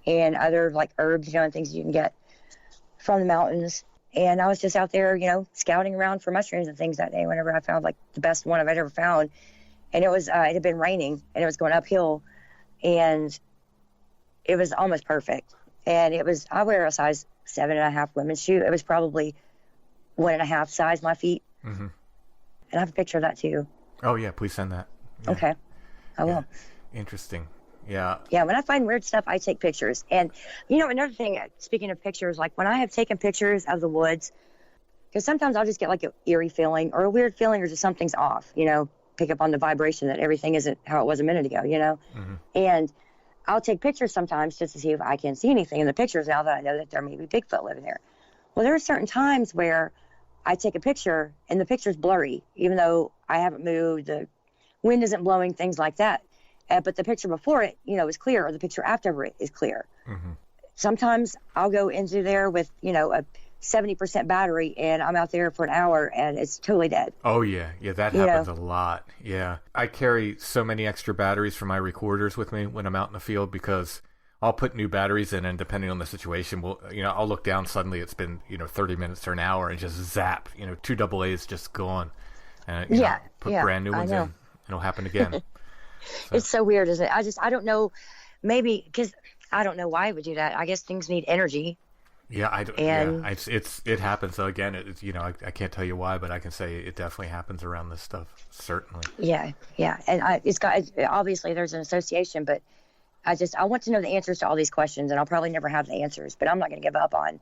and other like herbs, and things you can get from the mountains. And I was just out there, scouting around for mushrooms and things that day whenever I found like the best one I've ever found. And it had been raining, and it was going uphill, and it was almost perfect. And I wear a size 7.5 women's shoe. It was probably 1.5 size my feet. And I have a picture of that too. Oh yeah, please send that. Yeah. Okay, I will. Interesting. Yeah. Yeah, when I find weird stuff, I take pictures. And another thing, speaking of pictures, like when I have taken pictures of the woods, because sometimes I'll just get like an eerie feeling or a weird feeling, or just something's off. Pick up on the vibration that everything isn't how it was a minute ago. And I'll take pictures sometimes just to see if I can see anything in the pictures now that I know that there may be Bigfoot living there. Well, there are certain times where I take a picture and the picture's blurry, even though I haven't moved, the wind isn't blowing, things like that. But the picture before it, is clear, or the picture after it is clear. Sometimes I'll go into there with, a 70% battery, and I'm out there for an hour and it's totally dead. Oh yeah, that happens a lot. Yeah, I carry so many extra batteries for my recorders with me when I'm out in the field, because I'll put new batteries in, and depending on the situation, I'll look down, suddenly it's been 30 minutes or an hour, and just zap, 2 AA's just gone, and put brand new ones in. It'll happen again. So. It's so weird, isn't it? I don't know, maybe because I don't know why I would do that. I guess things need energy. Yeah, it happens. So again, I can't tell you why, but I can say it definitely happens around this stuff. Certainly. Yeah, and obviously there's an association, but I want to know the answers to all these questions, and I'll probably never have the answers, but I'm not going to give up on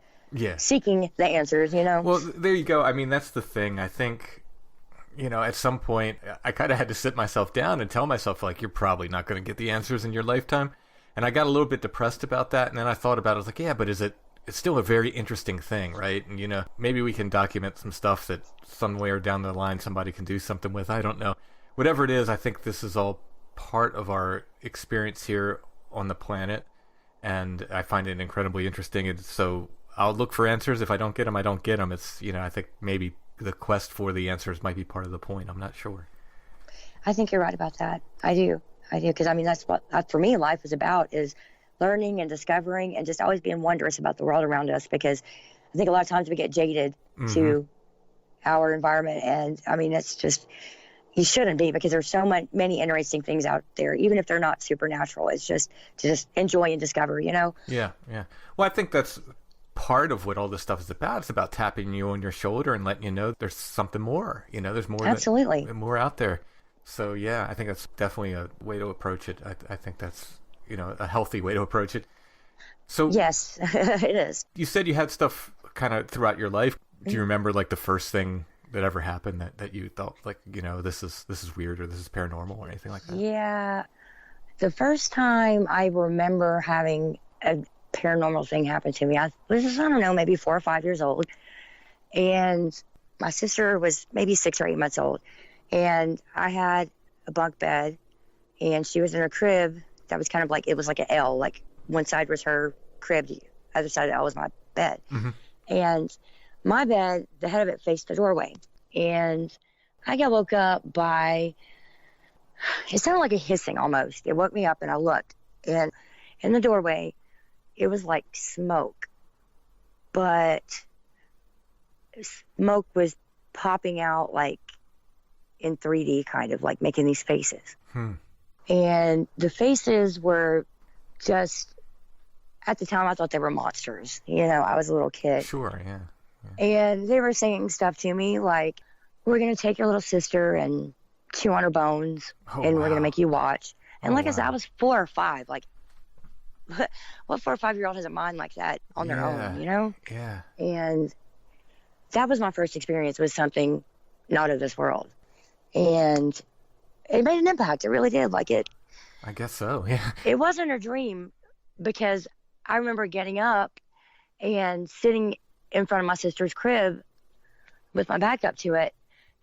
seeking the answers. Well, there you go. That's the thing. I think. At some point, I kind of had to sit myself down and tell myself, like, you're probably not going to get the answers in your lifetime. And I got a little bit depressed about that. And then I thought about it. I was like, yeah, but it's still a very interesting thing, right? And, maybe we can document some stuff that somewhere down the line somebody can do something with. I don't know. Whatever it is, I think this is all part of our experience here on the planet. And I find it incredibly interesting. And so I'll look for answers. If I don't get them, I don't get them. It's, I think maybe the quest for the answers might be part of the point. I'm not sure. I think you're right about that. I do. Because that's what, for me, life is about, is learning and discovering and just always being wondrous about the world around us, because I think a lot of times we get jaded to our environment. And it's just, you shouldn't be, because there's so many interesting things out there, even if they're not supernatural. It's just to just enjoy and discover, you know? Yeah, yeah. Well, I think that's part of what all this stuff is about. It's about tapping you on your shoulder and letting you know there's something more. You know, there's more. Absolutely. More out there. So, yeah, I think that's definitely a way to approach it. I think that's, you know, a healthy way to approach it. So yes, it is. You said you had stuff kind of throughout your life. Do you remember like the first thing that ever happened that you thought like, you know, this is weird or this is paranormal or anything like that? Yeah. The first time I remember having a paranormal thing happen to me, I don't know, maybe 4 or 5 years old. And my sister was maybe 6 or 8 months old. And I had a bunk bed, and she was in her crib that was kind of like, it was like an L, like one side was her crib, the other side of the L was my bed. Mm-hmm. And my bed, the head of it faced the doorway. And I got woke up by, it sounded like a hissing almost. It woke me up, and I looked, and in the doorway, it was like smoke, but smoke was popping out like in 3D, kind of like making these faces. And the faces were just, at the time I thought they were monsters. You know, I was a little kid. Sure, yeah. And they were saying stuff to me like, we're going to take your little sister and chew on her bones, and we're going to make you watch. And like I said, I was 4 or 5. Like, what 4 or 5-year-old has a mind like that on their own, you know? Yeah. And that was my first experience with something not of this world. And it made an impact. It really did. Like it. I guess so, yeah. It wasn't a dream, because I remember getting up and sitting in front of my sister's crib with my back up to it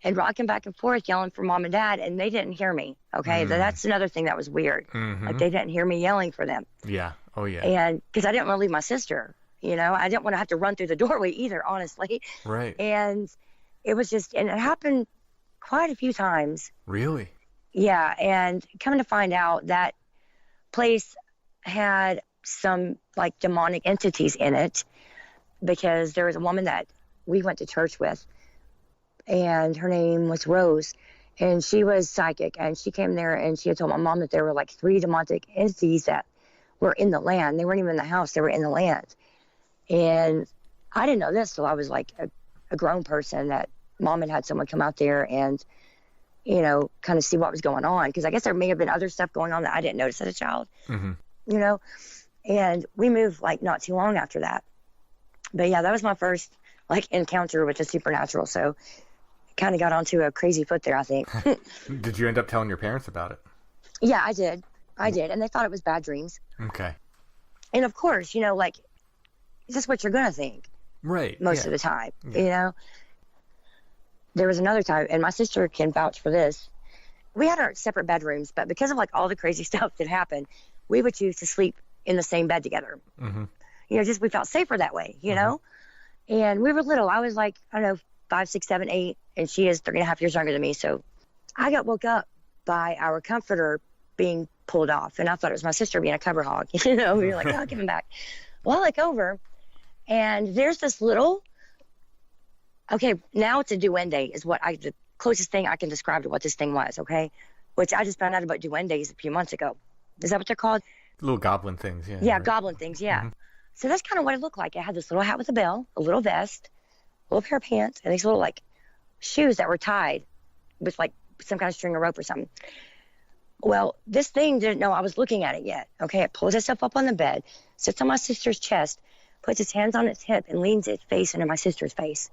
and rocking back and forth yelling for mom and dad, and they didn't hear me. Okay. That's another thing that was weird. Like they didn't hear me yelling for them. Yeah. Oh yeah. And because I didn't want to leave my sister, you know, I didn't want to have to run through the doorway either, honestly. Right. And it was just, and it happened quite a few times. Really? Yeah. And coming to find out, that place had some like demonic entities in it, because there was a woman that we went to church with, and her name was Rose, and she was psychic, and she came there and she had told my mom that there were like 3 demonic entities that were in the land. They weren't even in the house, they were in the land. And I didn't know this till I was like a grown person, that mom had someone come out there and, you know, kind of see what was going on, because I guess there may have been other stuff going on that I didn't notice as a child. You know. And we moved like not too long after that. But yeah, that was my first like encounter with the supernatural. So kind of got onto a crazy foot there, I think. Did you end up telling your parents about it? Yeah, I did. And they thought it was bad dreams. Okay. And of course, you know, like, it's just what you're going to think. Right. Most of the time, you know. There was another time, and my sister can vouch for this. We had our separate bedrooms, but because of like all the crazy stuff that happened, we would choose to sleep in the same bed together. You know, just we felt safer that way, you know. And we were little. I was like, I don't know, 5, 6, 7, 8, and she is 3.5 years younger than me. So I got woke up by our comforter being pulled off, and I thought it was my sister being a cover hog. You know, we were like, oh, give him back. Well, I look over, and there's this little. Okay, now it's a duende is the closest thing I can describe to what this thing was. Okay, which I just found out about duendes a few months ago. Is that what they're called? Little goblin things, yeah. Yeah, right. Goblin things, yeah. So that's kind of what it looked like. It had this little hat with a bell, a little vest, a little pair of pants, and these little like shoes that were tied with like some kind of string or rope or something. Well, this thing didn't know I was looking at it yet. Okay, it pulls itself up on the bed, sits on my sister's chest, puts its hands on its hip, and leans its face into my sister's face.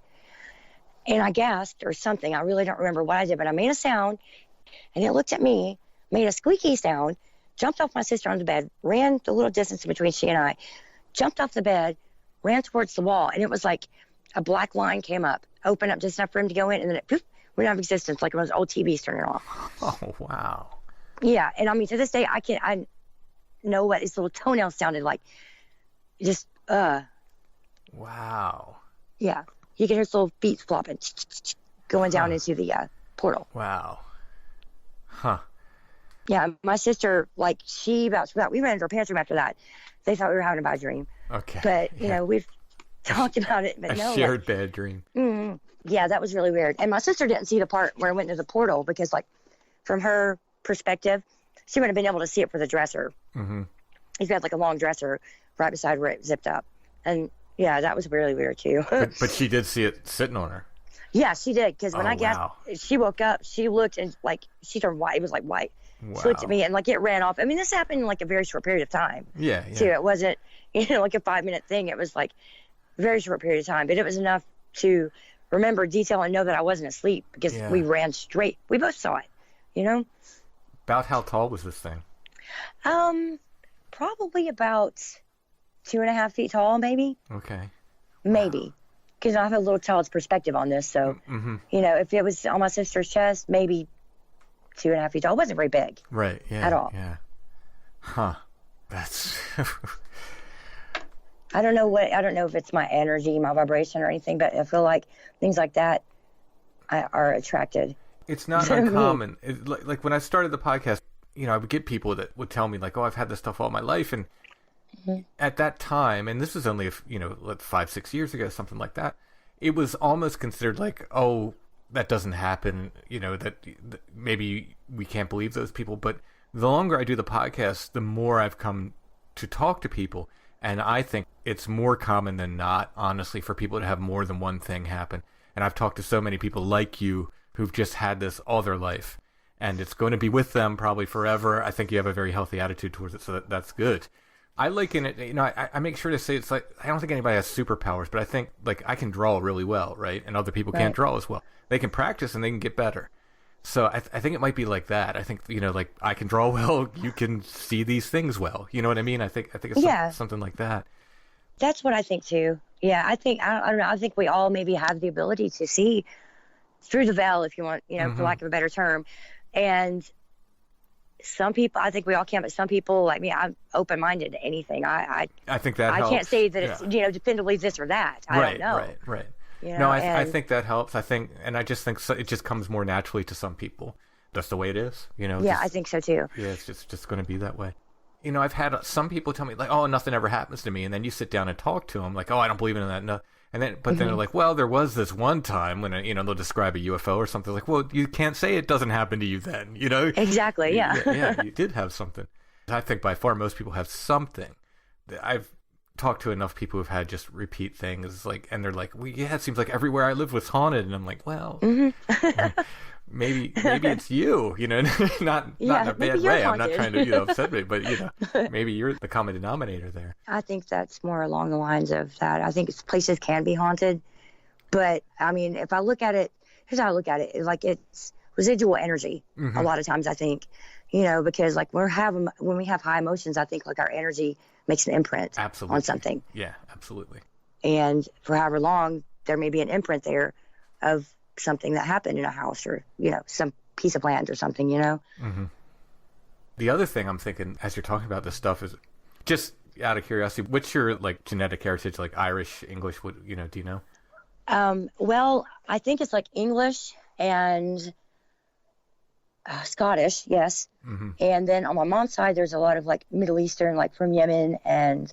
And I gasped or something. I really don't remember what I did, but I made a sound, and it looked at me, made a squeaky sound, jumped off my sister on the bed, ran the little distance between she and I, jumped off the bed, ran towards the wall, and it was like a black line came up, opened up just enough for him to go in, and then it poof, went out of existence, like one of those old TVs turning off. Oh, wow. Yeah, and I mean, to this day, I know what his little toenails sounded like. Just, Wow. Yeah, you can hear his little feet flopping, going down into the portal. Wow. Huh. Yeah, my sister, like, she vouched for that. We ran into our parents' room after that. They thought we were having a bad dream. Okay. But, you know, we've talked about it. But a no, shared bad dream. Yeah, that was really weird. And my sister didn't see the part where I went into the portal because, like, from her perspective, she wouldn't have been able to see it for the dresser. Mm-hmm. If you had, like, a long dresser right beside where it zipped up. And, yeah, that was really weird, too. But she did see it sitting on her. Yeah, she did. Because when I guessed, wow. she woke up, she looked and, like, she turned white. It was, like, white. Wow. She looked at me and, like, it ran off. I mean, this happened in, like, a very short period of time. Yeah. Too. It wasn't, like a 5-minute thing. It was, like, a very short period of time. But it was enough to remember detail and know that I wasn't asleep because we ran straight. We both saw it, About how tall was this thing? Probably about 2.5 feet tall, maybe. Okay. Maybe. Because I have a little child's perspective on this. So, if it was on my sister's chest, maybe 2.5 feet tall. It wasn't very big. Right. Yeah. At all. Yeah. Huh. That's. I don't know if it's my energy, my vibration or anything, but I feel like things like that are attracted. It's not uncommon. Like when I started the podcast, I would get people that would tell me like, oh, I've had this stuff all my life. And at that time, and this is only, 5-6 years ago, something like that, it was almost considered like, oh, that doesn't happen. That maybe we can't believe those people. But the longer I do the podcast, the more I've come to talk to people. And I think it's more common than not, honestly, for people to have more than one thing happen. And I've talked to so many people like you who've just had this all their life. And it's going to be with them probably forever. I think you have a very healthy attitude towards it, so that's good. I liken it, I make sure to say it's like, I don't think anybody has superpowers, but I think, like, I can draw really well, right? And other people can't draw as well. They can practice and they can get better. So I think it might be like that. I think, like, I can draw well, you can see these things well. You know what I mean? I think it's something like that. That's what I think too. Yeah, I don't know. I think we all maybe have the ability to see through the veil, if you want, for lack of a better term. And some people, I think we all can, but some people like me, I'm open-minded to anything. I think that helps. I can't say that it's, definitively this or that. I don't know. Right. I think that helps. I just think it just comes more naturally to some people. That's the way it is, Yeah, I think so too. Yeah, it's just going to be that way. I've had some people tell me like, oh, nothing ever happens to me. And then you sit down and talk to them like, oh, I don't believe in that. No. And then, but then they're like, well, there was this one time when, they'll describe a UFO or something like, well, you can't say it doesn't happen to you then, Exactly. Yeah. Yeah, you did have something. I think by far most people have something. I've talked to enough people who've had just repeat things like, and they're like, well, yeah, it seems like everywhere I lived was haunted. And I'm like, well, maybe it's you, not in a bad way. Haunted. I'm not trying to upset me, but maybe you're the common denominator there. I think that's more along the lines of that. I think places can be haunted, but I mean, if I look at it, here's how I look at it: like it's residual energy. A lot of times, I think, because like when we have high emotions, I think like our energy makes an imprint on something. Yeah, absolutely. And for however long, there may be an imprint there of something that happened in a house or, some piece of land or something, The other thing I'm thinking as you're talking about this stuff is just out of curiosity, what's your like genetic heritage, like Irish, English, what, do you know? Well, I think it's like English and Scottish, yes. And then on my mom's side, there's a lot of like Middle Eastern, like from Yemen and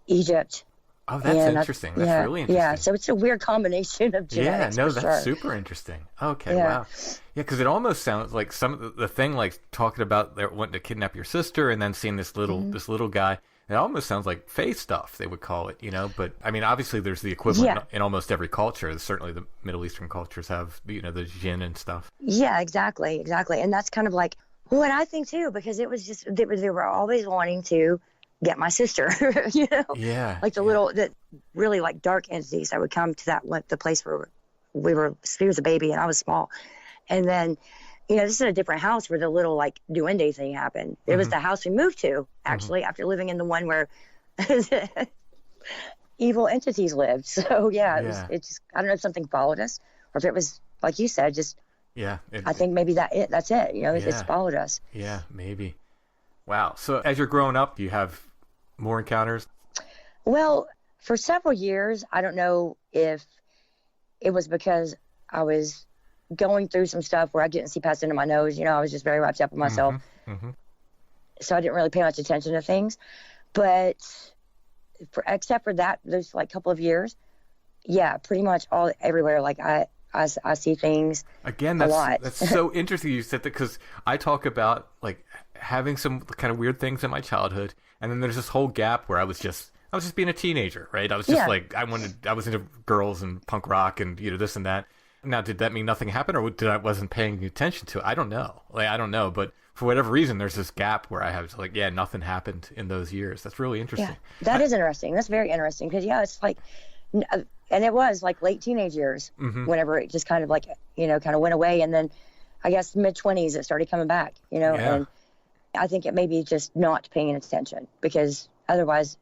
Egypt. Oh, that's interesting. That's really interesting. Yeah, so it's a weird combination of genetics. Yeah, no, that's super interesting. Okay, wow. Yeah, because it almost sounds like some of the thing, like talking about they wanting to kidnap your sister and then seeing this little guy. It almost sounds like fae stuff, they would call it, But I mean, obviously, there's the equivalent in almost every culture. Certainly, the Middle Eastern cultures have, the jinn and stuff. Yeah, exactly, and that's kind of like what I think too, because it was just they were always wanting to get my sister, Yeah. Like the really like dark entities that would come to the place where she was a baby and I was small. And then, this is a different house where the little like duende thing happened. It was the house we moved to actually after living in the one where evil entities lived. So it just, I don't know if something followed us or if it was, like you said, just, I think maybe that's it, it's followed us. Yeah, maybe. Wow. So as you're growing up, you have more encounters? Well, for several years, I don't know if it was because I was going through some stuff where I didn't see past into my nose. I was just very wrapped up in myself. So I didn't really pay much attention to things. But except for that, those like couple of years, Yeah, pretty much everywhere. Like I see things Again, a lot. that's so interesting you said that, because I talk about like having some kind of weird things in my childhood, and then there's this whole gap where I was just being a teenager, right? I was just like I was into girls and punk rock and this and that. Now, did that mean nothing happened, or I wasn't paying attention to it? I don't know. I don't know, but for whatever reason, there's this gap where I have like, nothing happened in those years. That's really interesting. Yeah, that is interesting. That's very interesting because it's like, and it was like late teenage years whenever it just kind of like kind of went away, and then I guess mid-20s it started coming back. And I think it may be just not paying attention, because otherwise,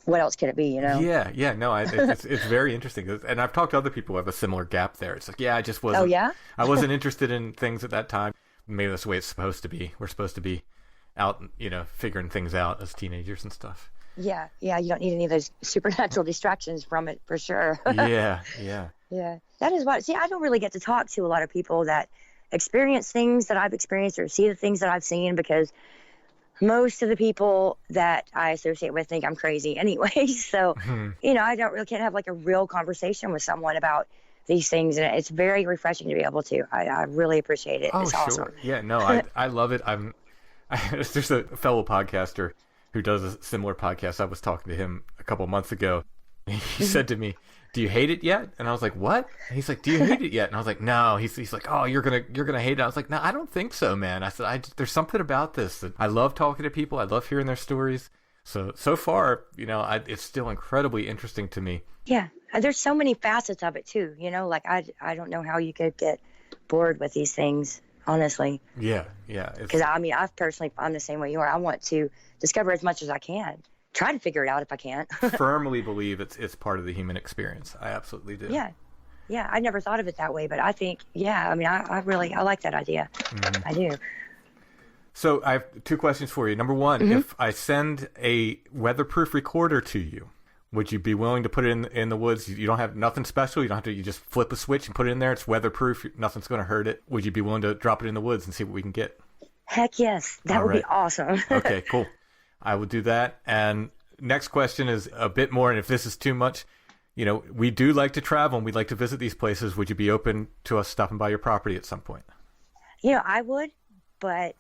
what else could it be, Yeah, no, it's very interesting. And I've talked to other people who have a similar gap there. It's like, I just wasn't. Oh, yeah? I wasn't interested in things at that time. Maybe that's the way it's supposed to be. We're supposed to be out, figuring things out as teenagers and stuff. Yeah, you don't need any of those supernatural distractions from it, for sure. Yeah. Yeah, that is what. See, I don't really get to talk to a lot of people that experience things that I've experienced or see the things that I've seen, because most of the people that I associate with think I'm crazy anyway. So, can't have like a real conversation with someone about these things. And it's very refreshing to be able to. I really appreciate it. Oh, it's sure. awesome. Yeah, no, I love it. There's a fellow podcaster who does a similar podcast. I was talking to him a couple months ago. He said to me, "Do you hate it yet?" And I was like, "What?" And he's like, "Do you hate it yet?" And I was like, "No." He's like, "Oh, you're gonna hate it." I was like, "No, I don't think so, man." I said, "There's something about this that I love talking to people. I love hearing their stories." So far, it's still incredibly interesting to me. Yeah, there's so many facets of it too. Like I don't know how you could get bored with these things, honestly. Yeah. Because I'm the same way you are. I want to discover as much as I can. Try to figure it out if I can't. Firmly believe it's part of the human experience. I absolutely do. Yeah, I never thought of it that way, but I think, I like that idea. I do. So I have two questions for you. Number one, if I send a weatherproof recorder to you, would you be willing to put it in the woods? You don't have nothing special. You don't have to. You just flip a switch and put it in there. It's weatherproof. Nothing's going to hurt it. Would you be willing to drop it in the woods and see what we can get? Heck yes, that would be awesome. Okay, cool. I would do that. And next question is a bit more, and if this is too much, we do like to travel and we'd like to visit these places. Would you be open to us stopping by your property at some point? I would, but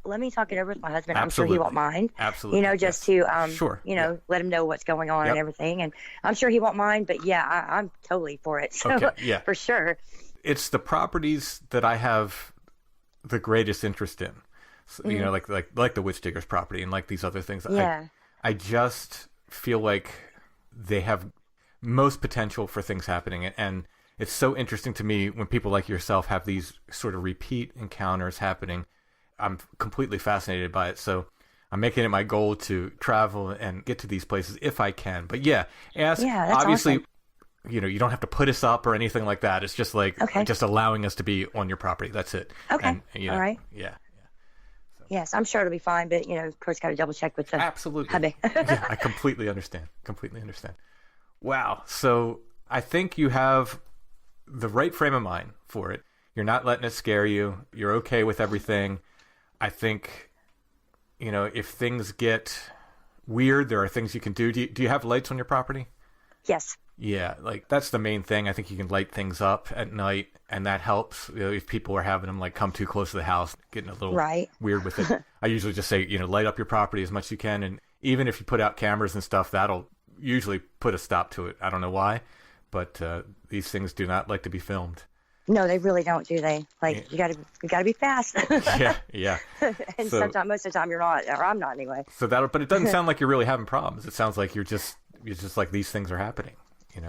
let me talk it over with my husband. Absolutely. I'm sure he won't mind. Absolutely. Just to, sure. Let him know what's going on and everything. And I'm sure he won't mind, but I'm totally for it. So, okay, for sure. It's the properties that I have the greatest interest in. So, like the Witch Diggers property and like these other things. Yeah. I just feel like they have most potential for things happening. And it's so interesting to me when people like yourself have these sort of repeat encounters happening. I'm completely fascinated by it. So I'm making it my goal to travel and get to these places if I can. But that's obviously, awesome. You don't have to put us up or anything like that. It's just like just allowing us to be on your property. That's it. Okay. And, all right. Yeah. Yes, I'm sure it'll be fine, but of course, got to double check with the absolutely. hubby. Yeah, I completely understand. Wow. So I think you have the right frame of mind for it. You're not letting it scare you. You're okay with everything. I think, if things get weird, there are things you can do. Do you have lights on your property? Yes. Yeah, that's the main thing. I think you can light things up at night, and that helps. If people are having them come too close to the house, getting a little weird with it. I usually just say, light up your property as much as you can, and even if you put out cameras and stuff, that'll usually put a stop to it. I don't know why, but these things do not like to be filmed. No, they really don't, do they? You gotta be fast. Yeah. And most of the time you're not, or I'm not anyway. So but it doesn't sound like you're really having problems. It sounds like you're just like these things are happening.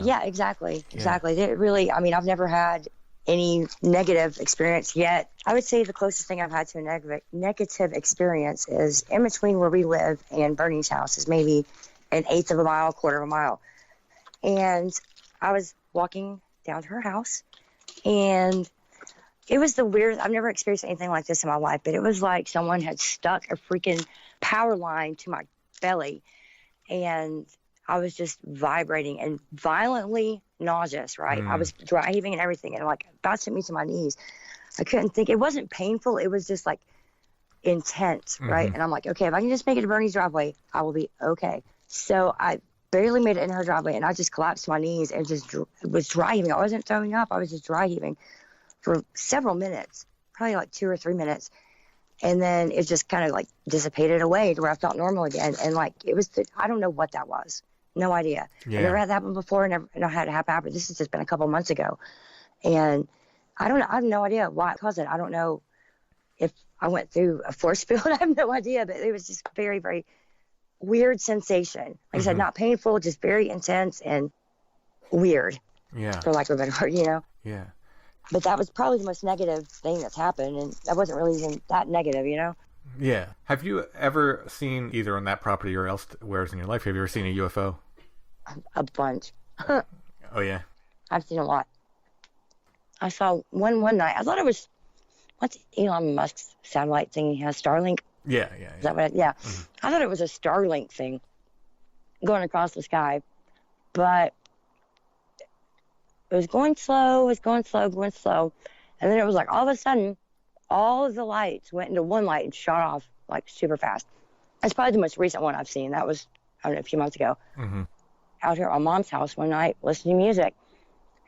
Yeah, exactly. It really, I've never had any negative experience yet. I would say the closest thing I've had to a negative experience is in between where we live and Bernie's house is maybe an eighth of a mile, quarter of a mile. And I was walking down to her house, and it was the weirdest. I've never experienced anything like this in my life, but it was like someone had stuck a freaking power line to my belly, and I was just vibrating and violently nauseous, right? I was dry heaving and everything, and about sent me to my knees. I couldn't think. It wasn't painful. It was just intense, right? And I'm like, okay, if I can just make it to Bernie's driveway, I will be okay. So I barely made it in her driveway, and I just collapsed to my knees and just was dry heaving. I wasn't throwing up. I was just dry heaving for several minutes, probably like 2 or 3 minutes. And then it just kind of like dissipated away to where I felt normal again. And like, I don't know what that was. No idea. Yeah. I never had that happen before. Never had it happen. But this has just been a couple of months ago. And I don't know. I have no idea why it caused it. I don't know if I went through a force field. I have no idea. But it was just very, very weird sensation. Like I said, not painful, just very intense and weird. Yeah. For lack of a better word, you know? Yeah. But that was probably the most negative thing that's happened, and that wasn't really even that negative, you know? Yeah. Have you ever seen, either on that property or elsewhere in your life, have you ever seen a UFO? A bunch. Oh, yeah? I've seen a lot. I saw one night. I thought it was, what's Elon Musk's satellite thing he has, Starlink? Yeah. Is that what yeah. I thought it was a Starlink thing going across the sky, but it was going slow, and then it was like all of a sudden, all of the lights went into one light and shot off like super fast. That's probably the most recent one I've seen. That was, I don't know, a few months ago. Out here at my mom's house one night, listening to music,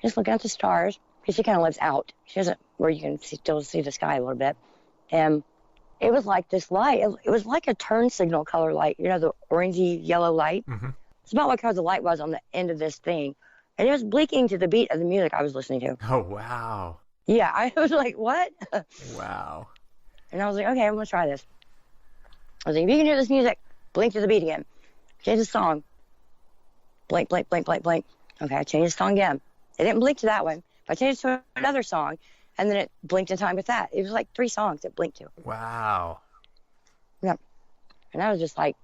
just looking at the stars, because she kind of lives out. She doesn't, where you can still see the sky a little bit. And it was like this light, it was like a turn signal color light, you know, the orangey yellow light. It's about what color the light was on the end of this thing. And it was blinking to the beat of the music I was listening to. Oh, wow. Yeah, I was like, what? Wow. And I was like, okay, I'm going to try this. I was like, if you can hear this music, blink to the beat again. Change the song. Blink, blink, blink, blink, blink. Okay, I changed the song again. It didn't blink to that one. But I changed to another song, and then it blinked in time with that. It was like 3 songs it blinked to. Wow. Yeah. And I was just like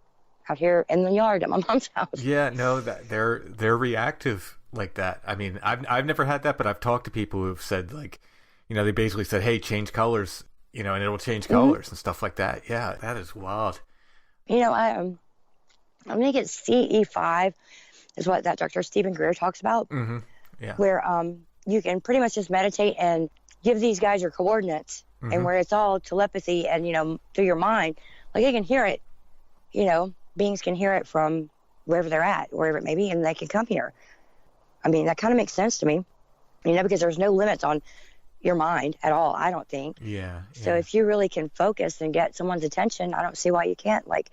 out here in the yard at my mom's house. Yeah, no, they're reactive like that. I mean, I've never had that, but I've talked to people who've said, like, you know, they basically said, hey, change colors, you know, and it'll change colors and stuff like that. Yeah, that is wild. You know, I'm going to get CE5 is what that Dr. Stephen Greer talks about. Yeah. Where you can pretty much just meditate and give these guys your coordinates, and where it's all telepathy and, you know, through your mind. Like, they can hear it, you know, beings can hear it from wherever they're at, wherever it may be, and they can come here. I mean, that kind of makes sense to me, you know, because there's no limits on your mind at all, I don't think. Yeah. So if you really can focus and get someone's attention, I don't see why you can't, like,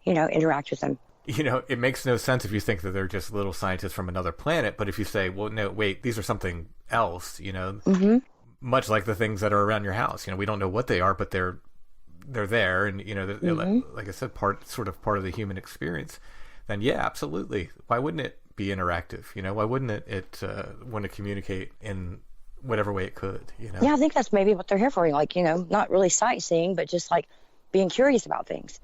you know, interact with them. You know, it makes no sense if you think that they're just little scientists from another planet, but if you say, well, no, wait, these are something else, you know, much like the things that are around your house, you know, we don't know what they are, but they're there, and, you know, like I said, part of the human experience, then yeah, absolutely. Why wouldn't it be interactive? You know, why wouldn't it want to communicate in whatever way it could, you know? Yeah, I think that's maybe what they're here for. Like, you know, not really sightseeing, but just like being curious about things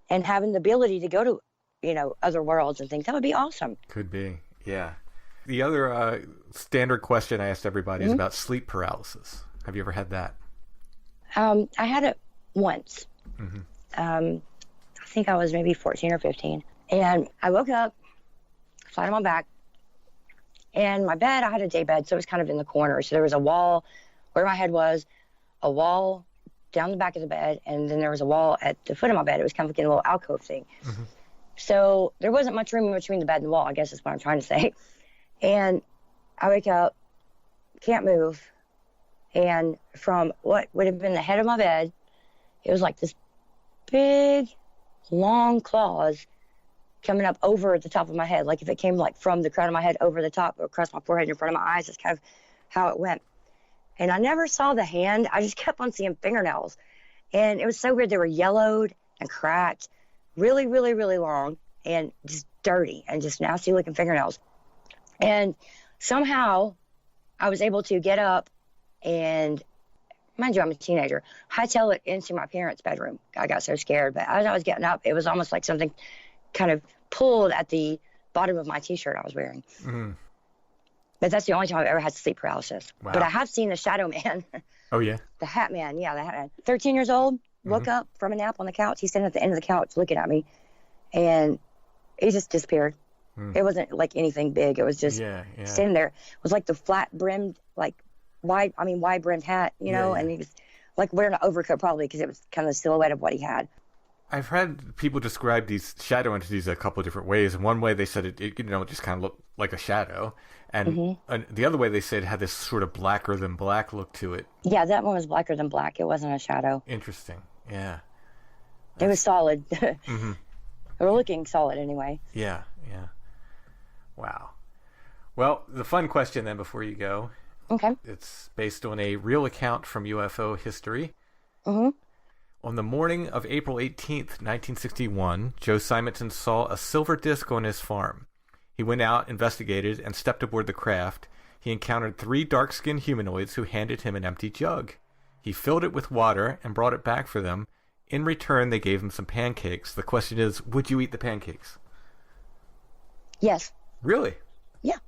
and having the ability to go to, you know, other worlds and things. That would be awesome. Could be. Yeah. The other standard question I asked everybody is about sleep paralysis. Have you ever had that? I had it once. I think I was maybe 14 or 15. And I woke up, flat on my back, and my bed, I had a day bed, so it was kind of in the corner. So there was a wall where my head was, a wall down the back of the bed, and then there was a wall at the foot of my bed. It was kind of like a little alcove thing. So there wasn't much room in between the bed and the wall, I guess is what I'm trying to say. And I wake up, can't move, and from what would have been the head of my bed, it was like this big, long claws coming up over the top of my head. Like if it came like from the crown of my head over the top, across my forehead, in front of my eyes. That's kind of how it went. And I never saw the hand. I just kept on seeing fingernails. And it was so weird. They were yellowed and cracked, really, really, really long, and just dirty and just nasty looking fingernails. And somehow I was able to get up and, mind you, I'm a teenager, hightail it into my parents' bedroom. I got so scared. But as I was getting up, it was almost like something kind of pulled at the bottom of my T-shirt I was wearing. But that's the only time I've ever had sleep paralysis. Wow. But I have seen the Shadow Man. Oh, yeah? The Hat Man. Yeah, the Hat Man. 13 years old, woke up from a nap on the couch. He's sitting at the end of the couch looking at me. And he just disappeared. It wasn't like anything big. It was just standing there. It was like the flat-brimmed, like wide-brimmed hat, you know, and he was like wearing an overcoat probably because it was kind of the silhouette of what he had. I've had people describe these shadow entities a couple of different ways. And one way they said it just kind of looked like a shadow. And the other way they said it had this sort of blacker than black look to it. Yeah, that one was blacker than black. It wasn't a shadow. Interesting. Yeah. It was solid. Or looking solid anyway. Yeah. Wow. Well, the fun question then before you go. Okay. It's based on a real account from UFO history. On the morning of April 18th, 1961, Joe Simonton saw a silver disc on his farm. He went out, investigated, and stepped aboard the craft. He encountered 3 dark-skinned humanoids who handed him an empty jug. He filled it with water and brought it back for them. In return, they gave him some pancakes. The question is, would you eat the pancakes? Yes. Really? Yeah.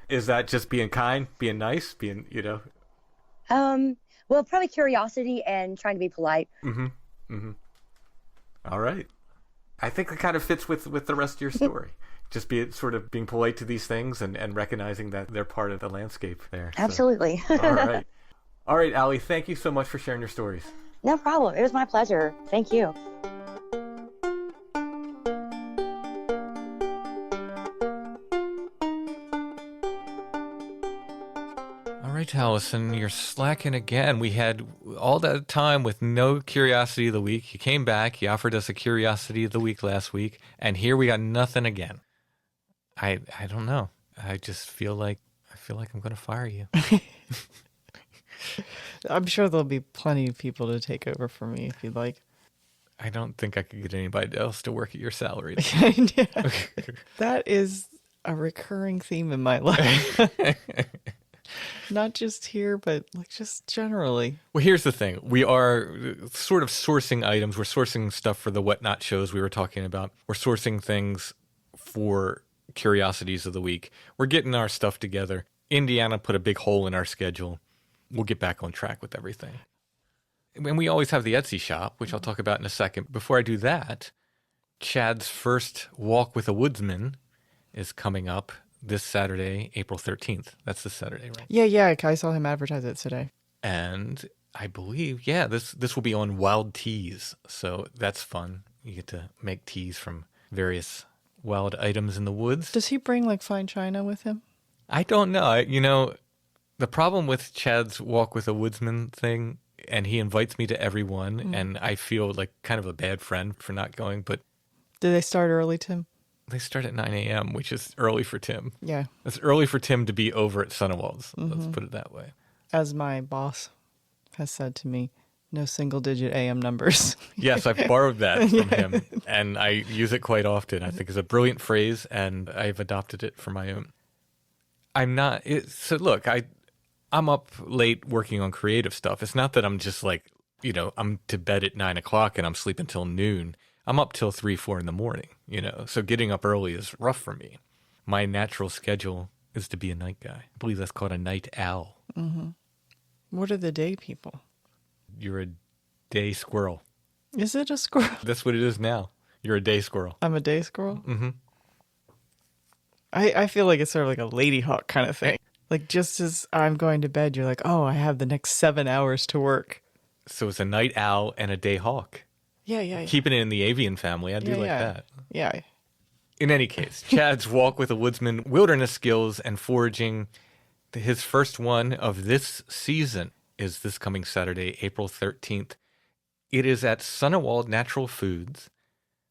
Is that just being kind, being nice, Well, probably curiosity and trying to be polite. All right. I think it kind of fits with the rest of your story. Just sort of being polite to these things and recognizing that they're part of the landscape there. Absolutely. So, all right. All right, Allie, thank you so much for sharing your stories. No problem. It was my pleasure. Thank you. All right, Allison, you're slacking again. We had all that time with no Curiosity of the Week. You came back, you offered us a Curiosity of the Week last week, and here we got nothing again. I don't know. I just feel like I'm going to fire you. I'm sure there'll be plenty of people to take over for me if you'd like. I don't think I could get anybody else to work at your salary. Yeah. That is a recurring theme in my life. Not just here, but like just generally. Well, here's the thing. We are sort of sourcing items. We're sourcing stuff for the Whatnot shows we were talking about. We're sourcing things for Curiosities of the Week. We're getting our stuff together. Indiana put a big hole in our schedule. We'll get back on track with everything. And we always have the Etsy shop, which I'll talk about in a second. Before I do that, Chad's first walk with a woodsman is coming up this Saturday, April 13th. That's this Saturday, right? Yeah. I saw him advertise it today. And I believe, this will be on wild teas. So that's fun. You get to make teas from various wild items in the woods. Does he bring like fine china with him? I don't know. The problem with Chad's walk with a woodsman thing, and he invites me to everyone, and I feel like kind of a bad friend for not going, but... Did they start early, Tim? They start at 9 a.m., which is early for Tim. Yeah. It's early for Tim to be over at Sunwald's. Let's put it that way. As my boss has said to me, no single-digit AM numbers. Yes, I've borrowed that from him, and I use it quite often. I think it's a brilliant phrase, and I've adopted it for my own. I'm up late working on creative stuff. It's not that I'm just like, I'm to bed at 9 o'clock and I'm sleeping till noon. I'm up till 3, 4 in the morning, So getting up early is rough for me. My natural schedule is to be a night guy. I believe that's called a night owl. Mm-hmm. What are the day people? You're a day squirrel. Is it a squirrel? That's what it is now. You're a day squirrel. I'm a day squirrel? Mm-hmm. I feel like it's sort of like a lady hawk kind of thing. Like just as I'm going to bed, you're like, oh, I have the next 7 hours to work. So it's a night owl and a day hawk. Yeah. Keeping it in the avian family. I do like that. Yeah. In any case, Chad's walk with a woodsman, wilderness skills, and foraging. His first one of this season is this coming Saturday, April 13th. It is at Sunwald Natural Foods,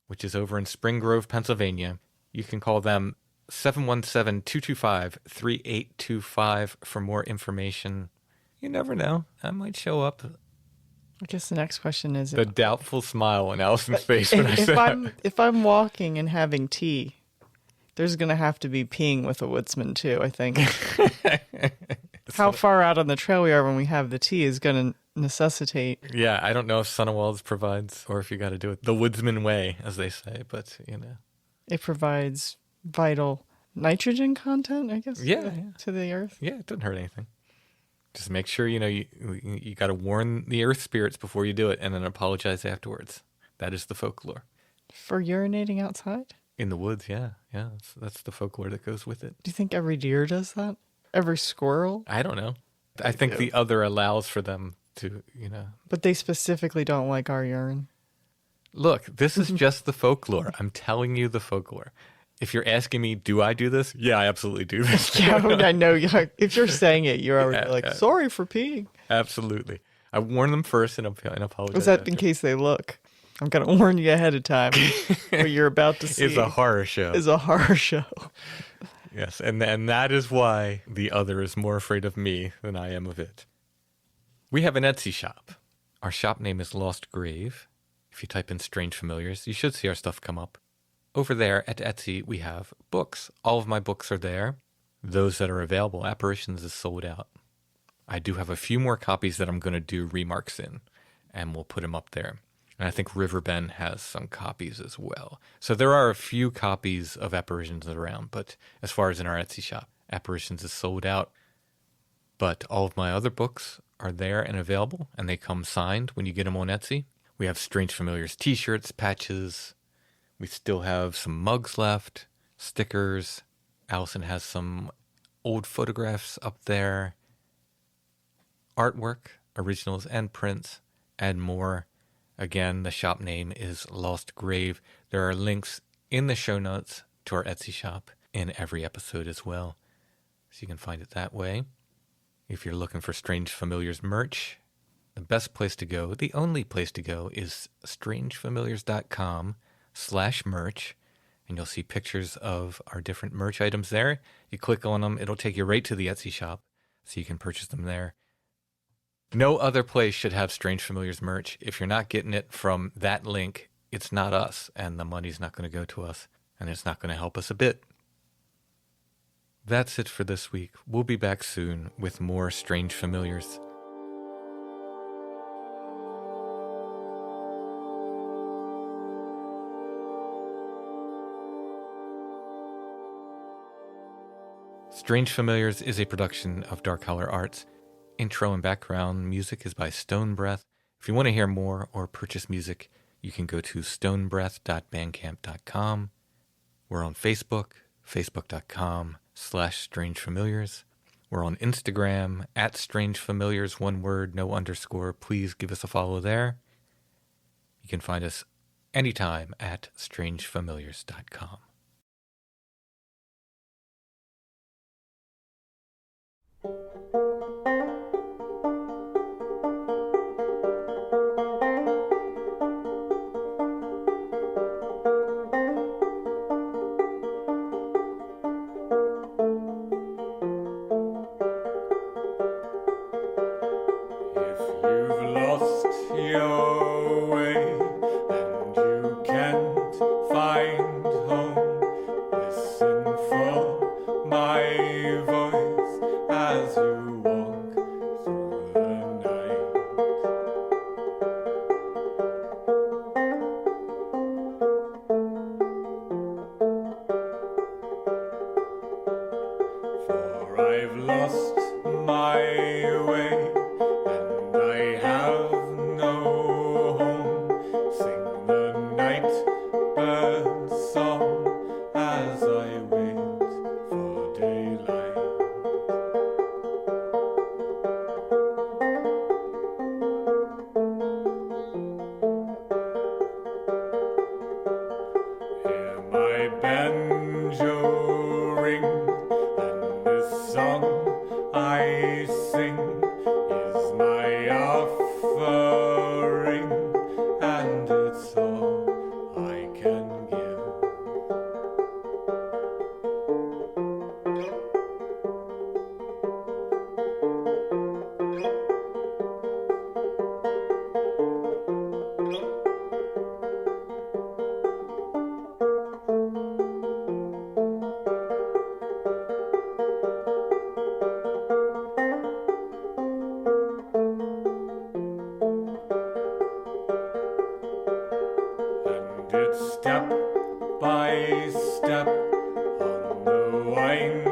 which is over in Spring Grove, Pennsylvania. You can call them 717-225-3825 for more information. You never know. I might show up. I guess the next question is... The doubtful smile on Allison's face when I said that. If I'm walking and having tea, there's going to have to be peeing with a woodsman too, I think. How far out on the trail we are when we have the tea is going to necessitate... Yeah, I don't know if Sunwald's provides or if you got to do it the woodsman way, as they say, but, It provides vital nitrogen content, I guess, to the earth. Yeah, it doesn't hurt anything. Just make sure, you got to warn the earth spirits before you do it and then apologize afterwards. That is the folklore. For urinating outside? In the woods, yeah. That's the folklore that goes with it. Do you think every deer does that? Every squirrel? I don't know. I think the other allows for them to, you know. But they specifically don't like our urine. Look, this is just the folklore. I'm telling you the folklore. If you're asking me, do I do this? Yeah, I absolutely do this. Yeah, I know. If you're saying it, you're already like, sorry for peeing. Absolutely. I warn them first and apologize. Was that in case they look? I'm going to warn you ahead of time. What you're about to see is a horror show. Is a horror show. Yes, and that is why the other is more afraid of me than I am of it. We have an Etsy shop. Our shop name is Lost Grave. If you type in Strange Familiars, you should see our stuff come up. Over there at Etsy, we have books. All of my books are there. Those that are available, Apparitions is sold out. I do have a few more copies that I'm going to do remarks in, and we'll put them up there. And I think Riverbend has some copies as well. So there are a few copies of Apparitions around, but as far as in our Etsy shop, Apparitions is sold out. But all of my other books are there and available, and they come signed when you get them on Etsy. We have Strange Familiars t-shirts, patches. We still have some mugs left, stickers. Allison has some old photographs up there. Artwork, originals and prints, and more. Again, the shop name is Lost Grave. There are links in the show notes to our Etsy shop in every episode as well. So you can find it that way. If you're looking for Strange Familiars merch, the best place to go, the only place to go, is strangefamiliars.com/merch. And you'll see pictures of our different merch items there. You click on them, it'll take you right to the Etsy shop, so you can purchase them there. No other place should have Strange Familiars merch. If you're not getting it from that link, it's not us, and the money's not going to go to us, and it's not going to help us a bit. That's it for this week. We'll be back soon with more Strange Familiars. Strange Familiars is a production of Dark Holler Arts. Intro and background music is by Stone Breath. If you want to hear more or purchase music, you can go to stonebreath.bandcamp.com. We're on Facebook, facebook.com/strangefamiliars. We're on Instagram @strangefamiliars, one word, no underscore. Please give us a follow there. You can find us anytime at strangefamiliars.com. Step by step on the wine